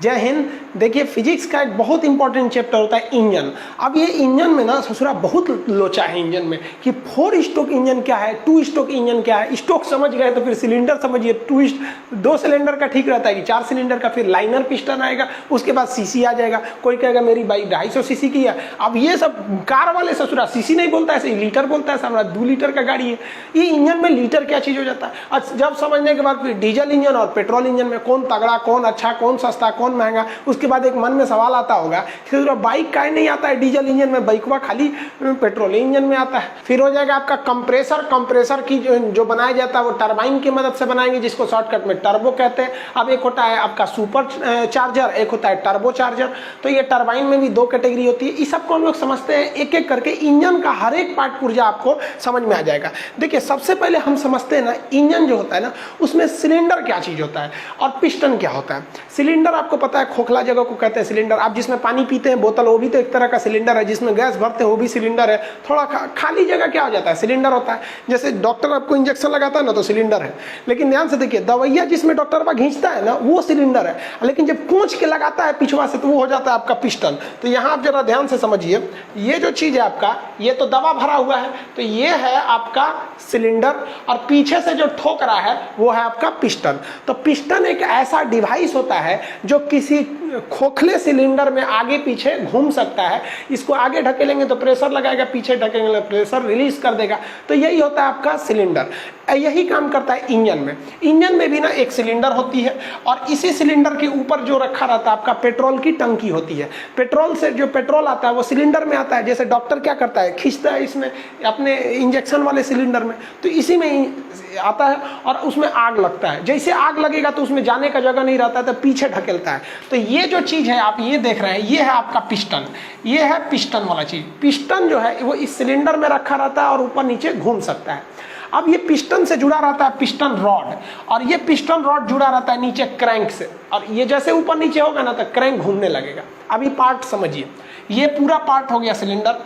जय हिंद। देखिए फिजिक्स का एक बहुत इंपॉर्टेंट चैप्टर होता है इंजन। अब ये इंजन में ना ससुरा बहुत लोचा है इंजन में कि 4 स्ट्रोक इंजन क्या है, 2 स्ट्रोक इंजन क्या है। स्ट्रोक समझ गए तो फिर सिलेंडर समझिए। 2 सिलेंडर का ठीक रहता है कि 4 सिलेंडर का, फिर लाइनर पिस्टन आएगा, उसके बाद सीसी आ जाएगा। कोई कहेगा मेरी बाइक 250 सीसी की है। अब ये सब कार वाले ससुरा सीसी नहीं बोलता है, ऐसे लीटर बोलता है। सामने 2 लीटर का गाड़ी है, ये इंजन में लीटर क्या चीज हो जाता है। और जब समझने के बाद फिर डीजल इंजन और पेट्रोल इंजन में कौन तगड़ा, कौन अच्छा, कौन सस्ता, कौन महंगा। उसके बाद एक मन में सवाल आता होगा कि बाइक का नहीं आता है डीजल इंजन में, बाइकवा खाली पेट्रोल इंजन में आता है। फिर हो जाएगा आपका कंप्रेसर की जो बनाया जाता है वो टरबाइन की मदद से बनाएंगे, जिसको शॉर्टकट में टर्बो कहते हैं। अब एक होता है आपका सुपर चार्जर, एक होता है टर्बो चार्जर। तो ये टरबाइन में भी 2 कैटेगरी होती है। इस सबको हम लोग समझते हैं एक एक करके। इंजन का हर एक पार्ट पुर्जा आपको समझ में आ जाएगा। देखिए सबसे पहले हम समझते हैं ना इंजन जो होता है ना उसमें सिलेंडर क्या चीज होता है और पिस्टन क्या होता है। सिलेंडर आपको पता है खोखला जगह को कहते हैं सिलेंडर। आप जिसमें पानी पीते हैं बोतल, वो भी तो एक तरह का सिलेंडर है। जिसमें गैस भरते हैं वो भी सिलेंडर है। थोड़ा खाली जगह क्या हो जाता है, सिलेंडर होता है। जैसे डॉक्टर आपको इंजेक्शन लगाता है ना तो सिलेंडर है। लेकिन ध्यान से देखिए दवाइयाँ जिसमें डॉक्टर पर खींचता है ना वो सिलेंडर है, लेकिन जब पूंछ के लगाता है पिछवा से तो वो हो जाता है आपका पिस्टन। तो यहाँ आप जरा ध्यान से समझिए, ये जो चीज है आपका, ये तो दवा भरा हुआ है तो ये है आपका सिलेंडर, और पीछे से जो ठोक रहा है वो है आपका पिस्टन। तो पिस्टन एक ऐसा डिवाइस होता है जो किसी खोखले सिलेंडर में आगे पीछे घूम सकता है। इसको आगे ढकेलेंगे तो प्रेशर लगाएगा, पीछे ढकेलेंगे तो प्रेशर रिलीज कर देगा। तो यही होता है आपका सिलेंडर। यही काम करता है इंजन में। इंजन में भी ना एक सिलेंडर होती है और इसी सिलेंडर के ऊपर जो रखा रहता है आपका पेट्रोल की टंकी होती है। पेट्रोल से जो पेट्रोल आता है वो सिलेंडर में आता है। जैसे डॉक्टर क्या करता है, खींचता है इसमें अपने इंजेक्शन वाले सिलेंडर में, तो इसी में आता है और उसमें आग लगता है। जैसे आग लगेगा तो उसमें जाने का जगह नहीं रहता है तो पीछे ढकेलता है। तो ये जो चीज है आप ये देख रहे हैं, ये है आपका पिस्टन। ये है पिस्टन वाला चीज। पिस्टन जो है वो इस सिलेंडर में रखा रहता है और ऊपर नीचे घूम सकता है। अब ये पिस्टन से जुड़ा रहता है पिस्टन रॉड, और ये पिस्टन रॉड जुड़ा रहता है नीचे क्रैंक से, और ये जैसे ऊपर नीचे होगा ना तो क्रैंक घूमने लगेगा। अभी पार्ट समझिए, ये पूरा पार्ट हो गया सिलेंडर।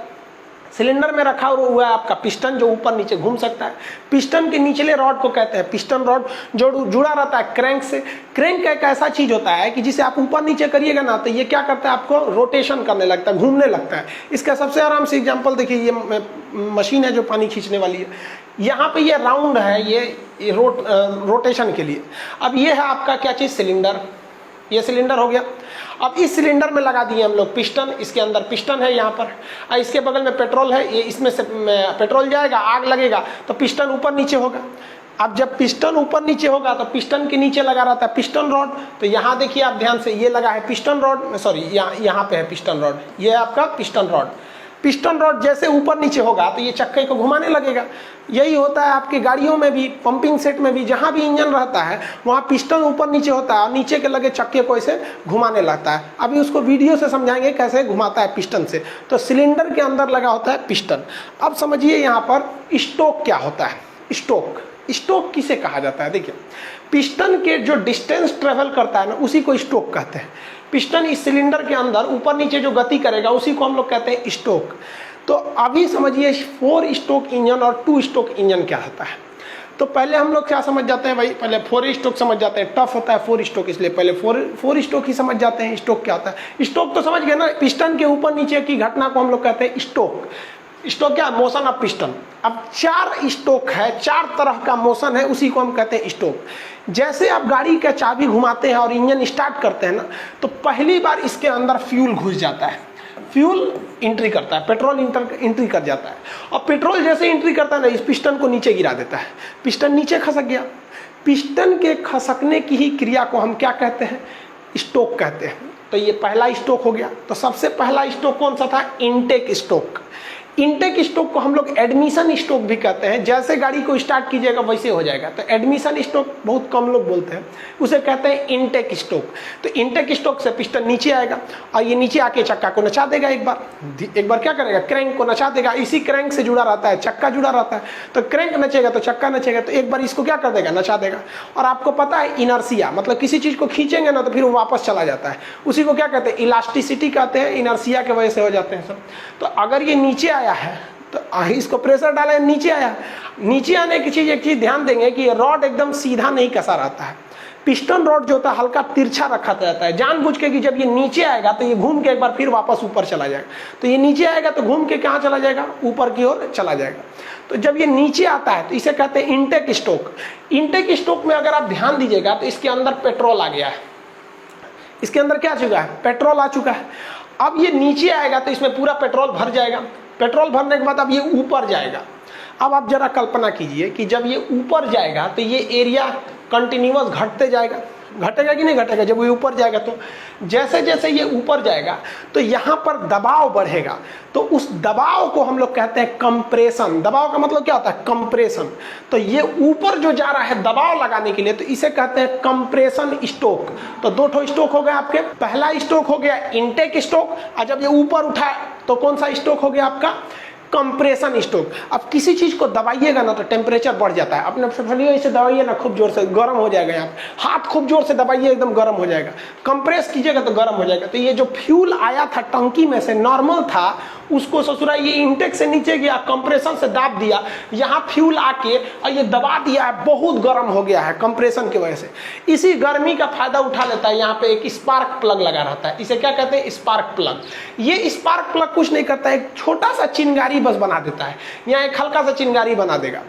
सिलेंडर में रखा हुआ है आपका पिस्टन जो ऊपर नीचे घूम सकता है। पिस्टन के निचले रॉड को कहते हैं पिस्टन रॉड, जो जुड़ा रहता है क्रैंक से। क्रैंक एक ऐसा चीज होता है कि जिसे आप ऊपर नीचे करिएगा ना तो ये क्या करता है, आपको रोटेशन करने लगता है, घूमने लगता है। इसका सबसे आराम से एग्जांपल देखिए, ये मशीन है जो पानी खींचने वाली है। यहाँ पे ये राउंड है, ये रोटेशन के लिए। अब ये है आपका क्या चीज, सिलेंडर। ये सिलेंडर हो गया। अब इस सिलेंडर में लगा दिए हम लोग पिस्टन। इसके अंदर पिस्टन है यहाँ पर, और इसके बगल में पेट्रोल है। ये इसमें से पेट्रोल जाएगा, आग लगेगा तो पिस्टन ऊपर नीचे होगा। अब जब पिस्टन ऊपर नीचे होगा तो पिस्टन के नीचे लगा रहता है पिस्टन रॉड। तो यहाँ देखिए आप ध्यान से, ये लगा है पिस्टन रॉड, सॉरी यहाँ पे है पिस्टन रॉड। ये है आपका पिस्टन रॉड। पिस्टन रॉड जैसे ऊपर नीचे होगा तो ये चक्के को घुमाने लगेगा। यही होता है आपकी गाड़ियों में भी, पंपिंग सेट में भी, जहाँ भी इंजन रहता है वहाँ पिस्टन ऊपर नीचे होता है और नीचे के लगे चक्के को ऐसे घुमाने लगता है। अभी उसको वीडियो से समझाएंगे कैसे घुमाता है पिस्टन से। तो सिलेंडर के अंदर लगा होता है पिस्टन। अब समझिए यहाँ पर स्टोक क्या होता है। स्टोक किसे कहा जाता है, देखिए पिस्टन के जो डिस्टेंस ट्रेवल करता है ना उसी को स्टोक कहते हैं। पिस्टन इस सिलेंडर के अंदर ऊपर नीचे जो गति करेगा उसी को हम लोग कहते हैं स्टोक। तो अभी समझिए 4 स्टोक इंजन और 2 स्टोक इंजन क्या होता है। तो पहले हम लोग क्या समझ जाते हैं भाई, पहले 4 स्टोक समझ जाते हैं। टफ होता है 4 स्टोक, इसलिए पहले 4 स्टोक ही समझ जाते हैं। स्टोक क्या होता है, स्टोक तो समझ गए ना, पिस्टन के ऊपर नीचे की घटना को हम लोग कहते हैं स्टोक। स्टोक क्या, मोशन ऑफ पिस्टन। अब 4 स्टोक है, 4 तरह का मोशन है, उसी को हम कहते हैं स्टोक। जैसे आप गाड़ी का चाबी घुमाते हैं और इंजन स्टार्ट करते हैं ना, तो पहली बार इसके अंदर फ्यूल घुस जाता है, फ्यूल एंट्री करता है, पेट्रोल एंट्री कर जाता है। और पेट्रोल जैसे एंट्री करता है ना, इस पिस्टन को नीचे गिरा देता है। पिस्टन नीचे खसक गया। पिस्टन के खसकने की ही क्रिया को हम क्या कहते हैं, स्टोक कहते हैं। तो ये पहला स्टोक हो गया। तो सबसे पहला स्टोक कौन सा था, इनटेक स्टोक। इनटेक स्टोक को हम लोग एडमिशन स्टोक भी कहते हैं। जैसे गाड़ी को स्टार्ट कीजिएगा वैसे हो जाएगा। तो एडमिशन स्टोक बहुत कम लोग बोलते हैं, उसे कहते हैं इनटेक स्टोक। तो इनटेक स्टोक से पिस्टन नीचे आएगा और ये नीचे आके चक्का को नचा देगा। एक बार क्या करेगा, क्रैंक को नचा देगा। इसी क्रैंक से जुड़ा रहता है चक्का, जुड़ा रहता है। तो क्रैंक नचेगा तो चक्का नचेगा। तो एक बार इसको क्या कर देगा, नचा देगा। और आपको पता है इनर्सिया, मतलब किसी चीज को खींचेंगे ना तो फिर वो वापस चला जाता है। उसी को क्या कहते हैं, इलास्टिसिटी कहते हैं। इनर्सिया के वजह से हो जाते हैं सब। तो अगर ये नीचे आया है तो इसको प्रेशर डाला, नीचे आया। नीचे आने की चीज, एक चीज ध्यान देंगे कि रॉड एकदम सीधा नहीं कसा रहता है। पिस्टन रॉड जो होता है हल्का तिरछा रखा रहता है जानबूझ के कि जब ये नीचे आएगा तो ये घूम के एक बार फिर वापस ऊपर चला जाएगा। तो ये नीचे आएगा तो घूम के कहाँ चला जाएगा, ऊपर की ओर चला जाएगा। तो जब ये नीचे आता है तो इसे कहते हैं इनटेक स्टोक। इनटेक स्टोक में अगर आप ध्यान दीजिएगा तो इसके अंदर पेट्रोल आ गया है, इसके अंदर क्या आ चुका है, पेट्रोल आ चुका है। अब ये नीचे आएगा तो इसमें पूरा पेट्रोल भर जाएगा। पेट्रोल भरने के बाद अब ये ऊपर जाएगा। अब आप जरा कल्पना कीजिए कि जब ये ऊपर जाएगा तो ये एरिया कंटिन्यूअस घटते जाएगा, घटेगा कि नहीं घटेगा। जब ये ऊपर जाएगा तो जैसे जैसे ये ऊपर जाएगा तो यहाँ पर दबाव बढ़ेगा, तो उस दबाव को हम लोग कहते हैं कंप्रेशन। दबाव का मतलब क्या होता है, कंप्रेशन। तो ये ऊपर जो जा रहा है दबाव लगाने के लिए तो इसे कहते हैं कंप्रेशन स्ट्रोक। तो दो ठो स्ट्रोक हो गए आपके। पहला स्ट्रोक हो गया इनटेक स्ट्रोक, और जब ये ऊपर उठा तो कौन सा स्ट्रोक हो गया आपका, कंप्रेशन स्ट्रोक। अब किसी चीज को दबाइएगा ना तो टेम्परेचर बढ़ जाता है। अपने फलियों इसे दबाइए ना खूब जोर से, गर्म हो जाएगा। यहाँ हाथ खूब जोर से दबाइए, एकदम गर्म हो जाएगा। कंप्रेस कीजिएगा तो गर्म हो जाएगा। तो ये जो फ्यूल आया था टंकी में से नॉर्मल था, उसको ससुरा ये इंटेक से नीचे गया, कंप्रेशन से दाब दिया, यहाँ फ्यूल आके और ये दबा दिया है, बहुत गर्म हो गया है कंप्रेशन की वजह से। इसी गर्मी का फायदा उठा लेता है। यहाँ पे एक स्पार्क प्लग लगा रहता है, इसे क्या कहते हैं, स्पार्क प्लग। ये स्पार्क प्लग कुछ नहीं करता है, एक छोटा सा चिंगारी बस बना देता है। यहाँ एक हल्का सा चिंगारी बना देगा।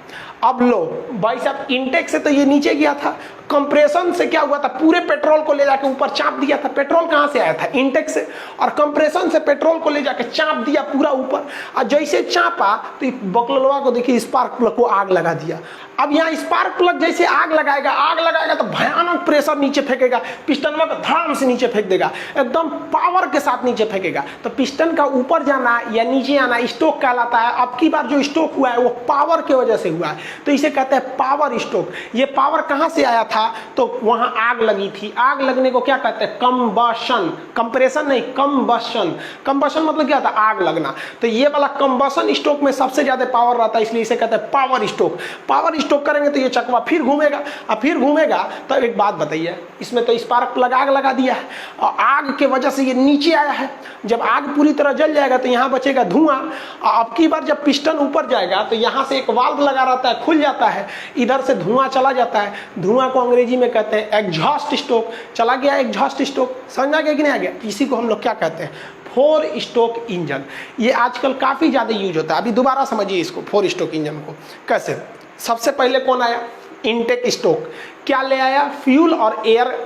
अब लो भाई साहब, इंटेक से तो ये नीचे गया था, कंप्रेशन से क्या हुआ था, पूरे पेट्रोल को ले जाके ऊपर चाप दिया था। पेट्रोल कहाँ से आया था, इंटेक से, और कंप्रेशन से पेट्रोल को ले जाके चाप दिया पूरा ऊपर। और जैसे चापा तो बकलवा को देखिए, स्पार्क प्लग को आग लगा दिया। अब यहाँ स्पार्क प्लग जैसे आग लगाएगा तो भयानक प्रेशर नीचे फेंकेगा, पिस्टन को धड़ाम से नीचे फेंक देगा, एकदम पावर के साथ नीचे फेंकेगा। तो पिस्टन का ऊपर जाना या नीचे आना स्ट्रोक कहलाता है। अब की बार जो स्ट्रोक हुआ है वो पावर की वजह से हुआ है, तो इसे कहते हैं पावर स्ट्रोक। ये पावर कहाँ से आया था, तो वहां आग लगी थी। आग लगने को क्या कहते हैं, कंबशन। कंप्रेशन नहीं, कंबशन। कंबशन मतलब क्या था, आग लगना। तो ये वाला कंबशन स्ट्रोक में सबसे ज्यादा पावर रहता है, इसलिए इसे कहते हैं पावर स्ट्रोक। पावर स्ट्रोक करेंगे तो ये चकवा फिर घूमेगा, और फिर घूमेगा। तो एक बात बताइए, इसमें तो स्पार्क प्लग आग लगा दिया है, और आग के वजह से ये नीचे आया है। जब आग पूरी तरह जल जाएगा तो यहाँ बचेगा धुआं। अब की बार जब पिस्टन ऊपर जाएगा तो यहाँ से एक वाल्व लगा रहता है, खुल जाता है, इधर से धुआं चला जाता है। धुआं को अंग्रेजी में कहते हैं एग्जॉस्ट स्ट्रोक। चला गया एग्जॉस्ट स्ट्रोक, समझ आ गया कि नहीं आ गया। इसी को हम लोग क्या कहते हैं, 4 स्ट्रोक इंजन। ये आजकल काफी ज्यादा यूज होता है। अभी दोबारा समझिए इसको, 4 स्ट्रोक इंजन को कैसे। सबसे पहले कौन आया, इनटेक स्ट्रोक। क्या ले आया, फ्यूल और एयर,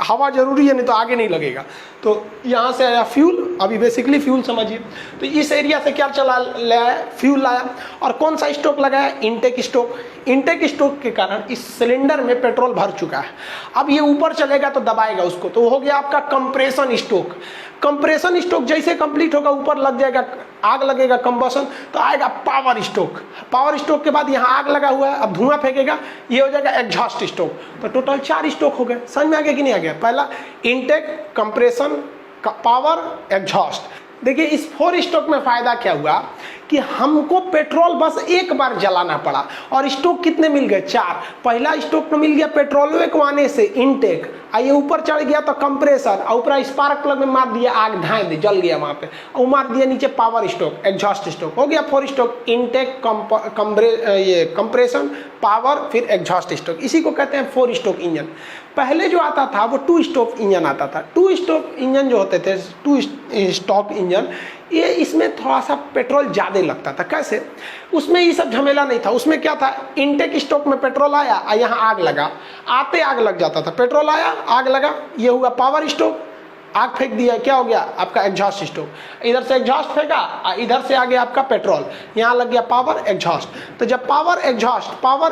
हवा जरूरी है, नहीं तो आगे नहीं लगेगा। तो यहाँ से आया फ्यूल, अभी बेसिकली फ्यूल समझिए। तो इस एरिया से क्या चला ले आया, फ्यूल लाया। और कौन सा स्ट्रोक लगाया, इनटेक स्ट्रोक। इनटेक स्ट्रोक के कारण इस सिलेंडर में पेट्रोल भर चुका है। अब ये ऊपर चलेगा तो दबाएगा उसको, तो हो गया आपका कंप्रेशन स्ट्रोक। कंप्रेशन स्ट्रोक जैसे कंप्लीट होगा, ऊपर लग जाएगा, आग लगेगा, कंबशन, तो आएगा पावर स्ट्रोक। पावर स्ट्रोक के बाद यहाँ आग लगा हुआ है, अब धुआं फेंकेगा, ये हो जाएगा एग्जॉस्ट स्ट्रोक। तो टोटल 4 स्ट्रोक हो गए। समझ में आ गया कि नहीं आ गया। पहला इनटेक, कंप्रेशन, पावर, एग्जॉस्ट। देखिए इस 4 स्ट्रोक में फायदा क्या हुआ कि हमको पेट्रोल बस एक बार जलाना पड़ा, और स्ट्रोक कितने मिल गए, 4। पहला स्ट्रोक में मिल गया पेट्रोल एकवाने से, इनटेक, आइए ऊपर चढ़ गया तो कंप्रेसर, और ऊपर स्पार्क प्लग में मार दिया, आग धाए दी, जल गया वहां पे, और मार दिया नीचे पावर स्ट्रोक, एग्जॉस्ट स्ट्रोक। हो गया 4 स्ट्रोक, इनटेक, कंप्रेशन, पावर, फिर एग्जॉस्ट स्ट्रोक। इसी को कहते हैं 4 स्ट्रोक इंजन। पहले जो आता था वो 2 स्ट्रोक इंजन आता था। 2 स्ट्रोक इंजन जो होते थे, 2 स्ट्रोक इंजन, ये इसमें थोड़ा सा पेट्रोल ज़्यादा लगता था। कैसे, उसमें ये सब झमेला नहीं था। उसमें क्या था, इनटेक स्ट्रोक में पेट्रोल आया और यहाँ आग लगा, आते आग लग जाता था। पेट्रोल आया, आग लगा, ये हुआ पावर स्ट्रोक, आग फेंक दिया, क्या हो गया आपका एग्जॉस्ट स्ट्रोक। इधर से एग्जॉस्ट फेंका, इधर से आ गया आपका पेट्रोल, यहाँ लग गया पावर एग्जॉस्ट। तो जब पावर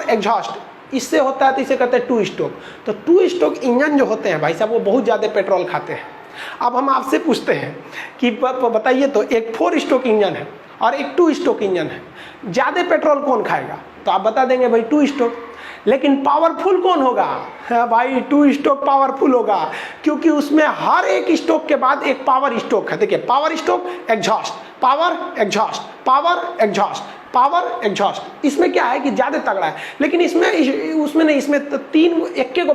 एग्जॉस्ट इससे होता है तो इसे कहते हैं 2 स्ट्रोक। तो 2 स्ट्रोक इंजन जो होते हैं भाई साहब, वो बहुत ज़्यादा पेट्रोल खाते हैं। अब हम आपसे पूछते हैं कि बताइए तो, एक 4 स्ट्रोक इंजन है और एक 2 स्ट्रोक इंजन है, ज़्यादा पेट्रोल कौन खाएगा? तो आप बता देंगे भाई 2 स्ट्रोक। लेकिन पावरफुल कौन होगा? हाँ भाई 2 स्ट्रोक पावरफुल होगा, क्योंकि उसमें हर एक स्ट्रोक के बाद एक पावर स्ट्रोक है। देखिए power stroke, exhaust, power exhaust, power exhaust, power exhaust. इसमें क्या है कि ज्यादा तगड़ा है, लेकिन इसमें उसमें नहीं, इसमें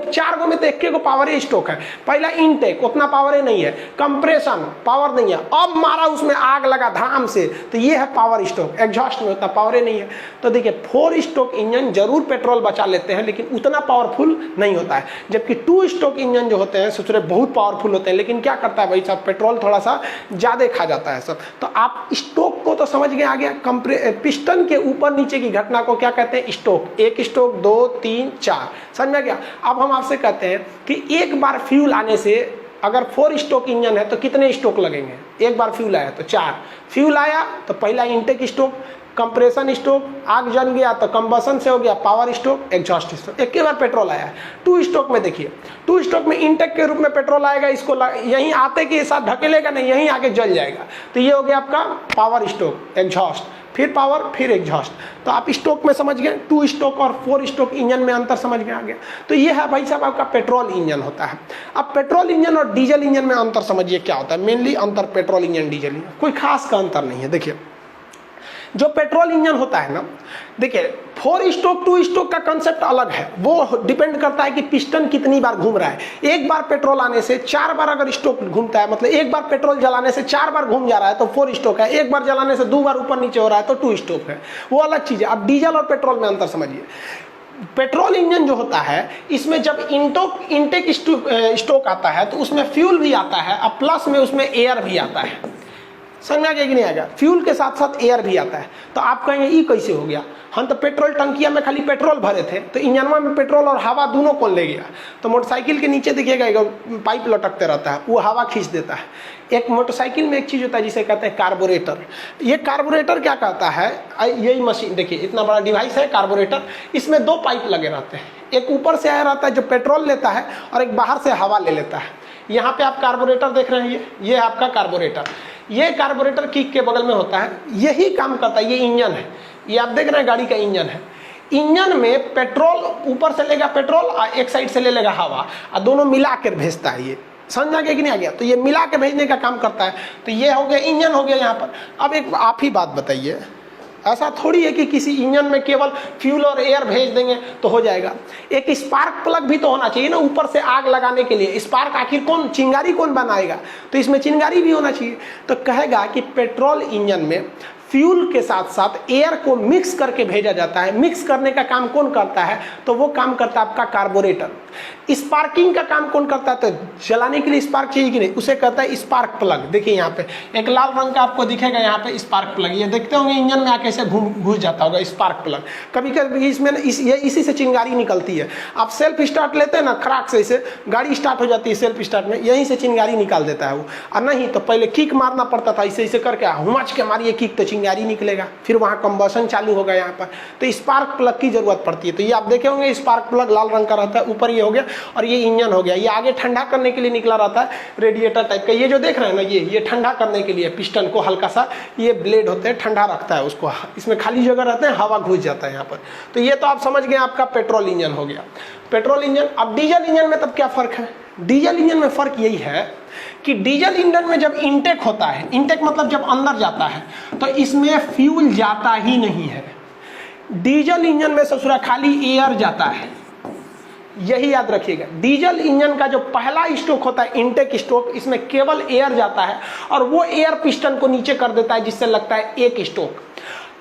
चार गो में तो एक को पावर स्टोक है। पहला इनटेक उतना पावर नहीं है, कंप्रेशन पावर नहीं है, अब मारा उसमें आग लगा धाम से, तो ये है पावर स्टोक। एग्जॉस्ट में उतना पावर नहीं है। तो देखिए 4 स्टोक इंजन जरूर पेट्रोल बचा लेते हैं, लेकिन उतना पावरफुल नहीं होता है, जबकि 2 स्टोक इंजन जो होते हैं सोच बहुत पावरफुल होते हैं, लेकिन क्या करता है भाई साहब, पेट्रोल थोड़ा सा ज्यादा खा जाता है सब। तो आप स्टोक को तो समझ गए आ गया। पिस्टन के ऊपर नीचे की घटना को क्या कहते हैं, स्टोक। 1 स्टोक, 2, 3, 4, समझ में गया। अब हम आपसे कहते हैं कि एक बार फ्यूल आने से, अगर 4 स्टोक इंजन है तो कितने स्टोक लगेंगे। एक बार फ्यूल आया तो 4 फ्यूल आया, तो पहला इंटेक स्टोक, कंप्रेशन स्टोक, आग जल गया तो कंबसन से हो गया पावर स्टोक, एग्जॉस्ट स्टोक। एक बार पेट्रोल आया है। 2 स्टोक में देखिए, 2 स्टोक में इंटेक के रूप में पेट्रोल आएगा, इसको यहीं आते के साथ ढकेलेगा नहीं, यहीं आके जल जाएगा, तो ये हो गया आपका पावर स्टोक, एग्जॉस्ट, फिर पावर, फिर एग्जॉस्ट। तो आप स्टोक में समझ गए, 2 स्टोक और 4 स्टोक इंजन में अंतर समझ में आ गया। तो ये है भाई साहब आपका पेट्रोल इंजन होता है। अब पेट्रोल इंजन और डीजल इंजन में अंतर समझिए क्या होता है। मेनली अंतर पेट्रोल इंजन डीजल इंजन, कोई खास का अंतर नहीं है। देखिए जो पेट्रोल इंजन होता है ना, देखिए 4 स्टोक 2 स्टोक का कंसेप्ट अलग है, वो डिपेंड करता है कि पिस्टन कितनी बार घूम रहा है। एक बार पेट्रोल आने से 4 बार अगर स्टोक घूमता है, मतलब एक बार पेट्रोल जलाने से 4 बार घूम जा रहा है तो 4 स्टोक है। एक बार जलाने से 2 बार ऊपर नीचे हो रहा है तो 2 स्टोक है, वो अलग चीज है। अब डीजल और पेट्रोल में अंतर समझिए। पेट्रोल इंजन जो होता है, इसमें जब इंटेक स्टोक आता है तो उसमें फ्यूल भी आता है और प्लस में उसमें एयर भी आता है। समझ में आ गया कि नहीं आ गया। फ्यूल के साथ साथ एयर भी आता है। तो आप कहेंगे ये कैसे हो गया, हम तो पेट्रोल टंकिया में खाली पेट्रोल भरे थे, तो इंजनवा में पेट्रोल और हवा दोनों कौन ले गया। तो मोटरसाइकिल के नीचे देखिएगा एक पाइप लटकते रहता है, वो हवा खींच देता है। एक मोटरसाइकिल में एक चीज होता है जिसे कहते हैं कार्बोरेटर। ये कार्बोरेटर क्या करता है, यही मशीन देखिए, इतना बड़ा डिवाइस है कार्बोरेटर, इसमें 2 पाइप लगे रहते हैं। एक ऊपर से आया रहता है जो पेट्रोल लेता है, और एक बाहर से हवा ले लेता है। यहाँ पे आप कार्बोरेटर देख रहे हैं, ये है आपका कार्बोरेटर। ये कार्बोरेटर किक के बगल में होता है, यही काम करता है। ये इंजन है, ये आप देख रहे हैं गाड़ी का इंजन है। इंजन में पेट्रोल ऊपर से लेगा पेट्रोल और एक साइड से ले लेगा हवा, और दोनों मिला कर भेजता है। ये समझ आ गया कि नहीं आ गया। तो ये मिला के भेजने का काम करता है। तो ये हो गया इंजन हो गया यहाँ पर। अब एक आप ही बात बताइए, ऐसा थोड़ी है कि किसी इंजन में केवल फ्यूल और एयर भेज देंगे तो हो जाएगा। एक स्पार्क प्लग भी तो होना चाहिए ना, ऊपर से आग लगाने के लिए। स्पार्क आखिर कौन, चिंगारी कौन बनाएगा, तो इसमें चिंगारी भी होना चाहिए। तो कहेगा कि पेट्रोल इंजन में फ्यूल के साथ साथ एयर को मिक्स करके भेजा जाता है। मिक्स करने का काम कौन करता है, तो वो काम करता है आपका कार्बोरेटर। स्पार्किंग का काम कौन करता है, तो जलाने के लिए स्पार्क चाहिए कि नहीं, उसे कहता है स्पार्क प्लग। देखिए यहाँ पे एक लाल रंग का आपको दिखेगा, यहाँ पे स्पार्क प्लग, ये देखते होंगे इंजन में आके ऐसे घुस जाता होगा स्पार्क प्लग। कभी कभी इसमें इसी से चिंगारी निकलती है। आप सेल्फ स्टार्ट लेते हैं ना, खराक से इसे गाड़ी स्टार्ट हो जाती है सेल्फ स्टार्ट में, यहीं से चिंगारी निकाल देता है वो। और नहीं तो पहले किक मारना पड़ता था, इसे इसे करके हुमच के मारिए किक तो चिंगारी निकलेगा, फिर वहाँ कंबसन चालू होगा यहाँ पर। तो स्पार्क प्लग की जरूरत पड़ती है। तो ये आप देखे होंगे स्पार्क प्लग लाल रंग का रहता है, ऊपर ये हो गया, और ये इंजन हो गया। ये आगे ठंडा करने के लिए निकला रहता है, रेडिएटर टाइप का। ये जो देख रहे हैं ना, ये ठंडा करने के लिए पिस्टन को हल्का सा ये ब्लेड होते हैं, ठंडा रखता है उसको। इसमें खाली जगह रहते हैं, हवा घुस जाता है यहाँ पर। तो ये तो आप समझ गए आपका पेट्रोल इंजन हो गया, पेट्रोल इंजन। अब डीजल इंजन में तब क्या फर्क है, डीजल इंजन में फर्क यही है कि डीजल इंजन में जब इंटेक होता है, इंटेक मतलब जब अंदर जाता है, तो इसमें फ्यूल जाता ही नहीं है। डीजल इंजन में ससुरा खाली एयर जाता है, यही याद रखिएगा। डीजल इंजन का जो पहला स्ट्रोक होता है इंटेक स्ट्रोक, इसमें केवल एयर जाता है और वो एयर पिस्टन को नीचे कर देता है, जिससे लगता है एक स्ट्रोक।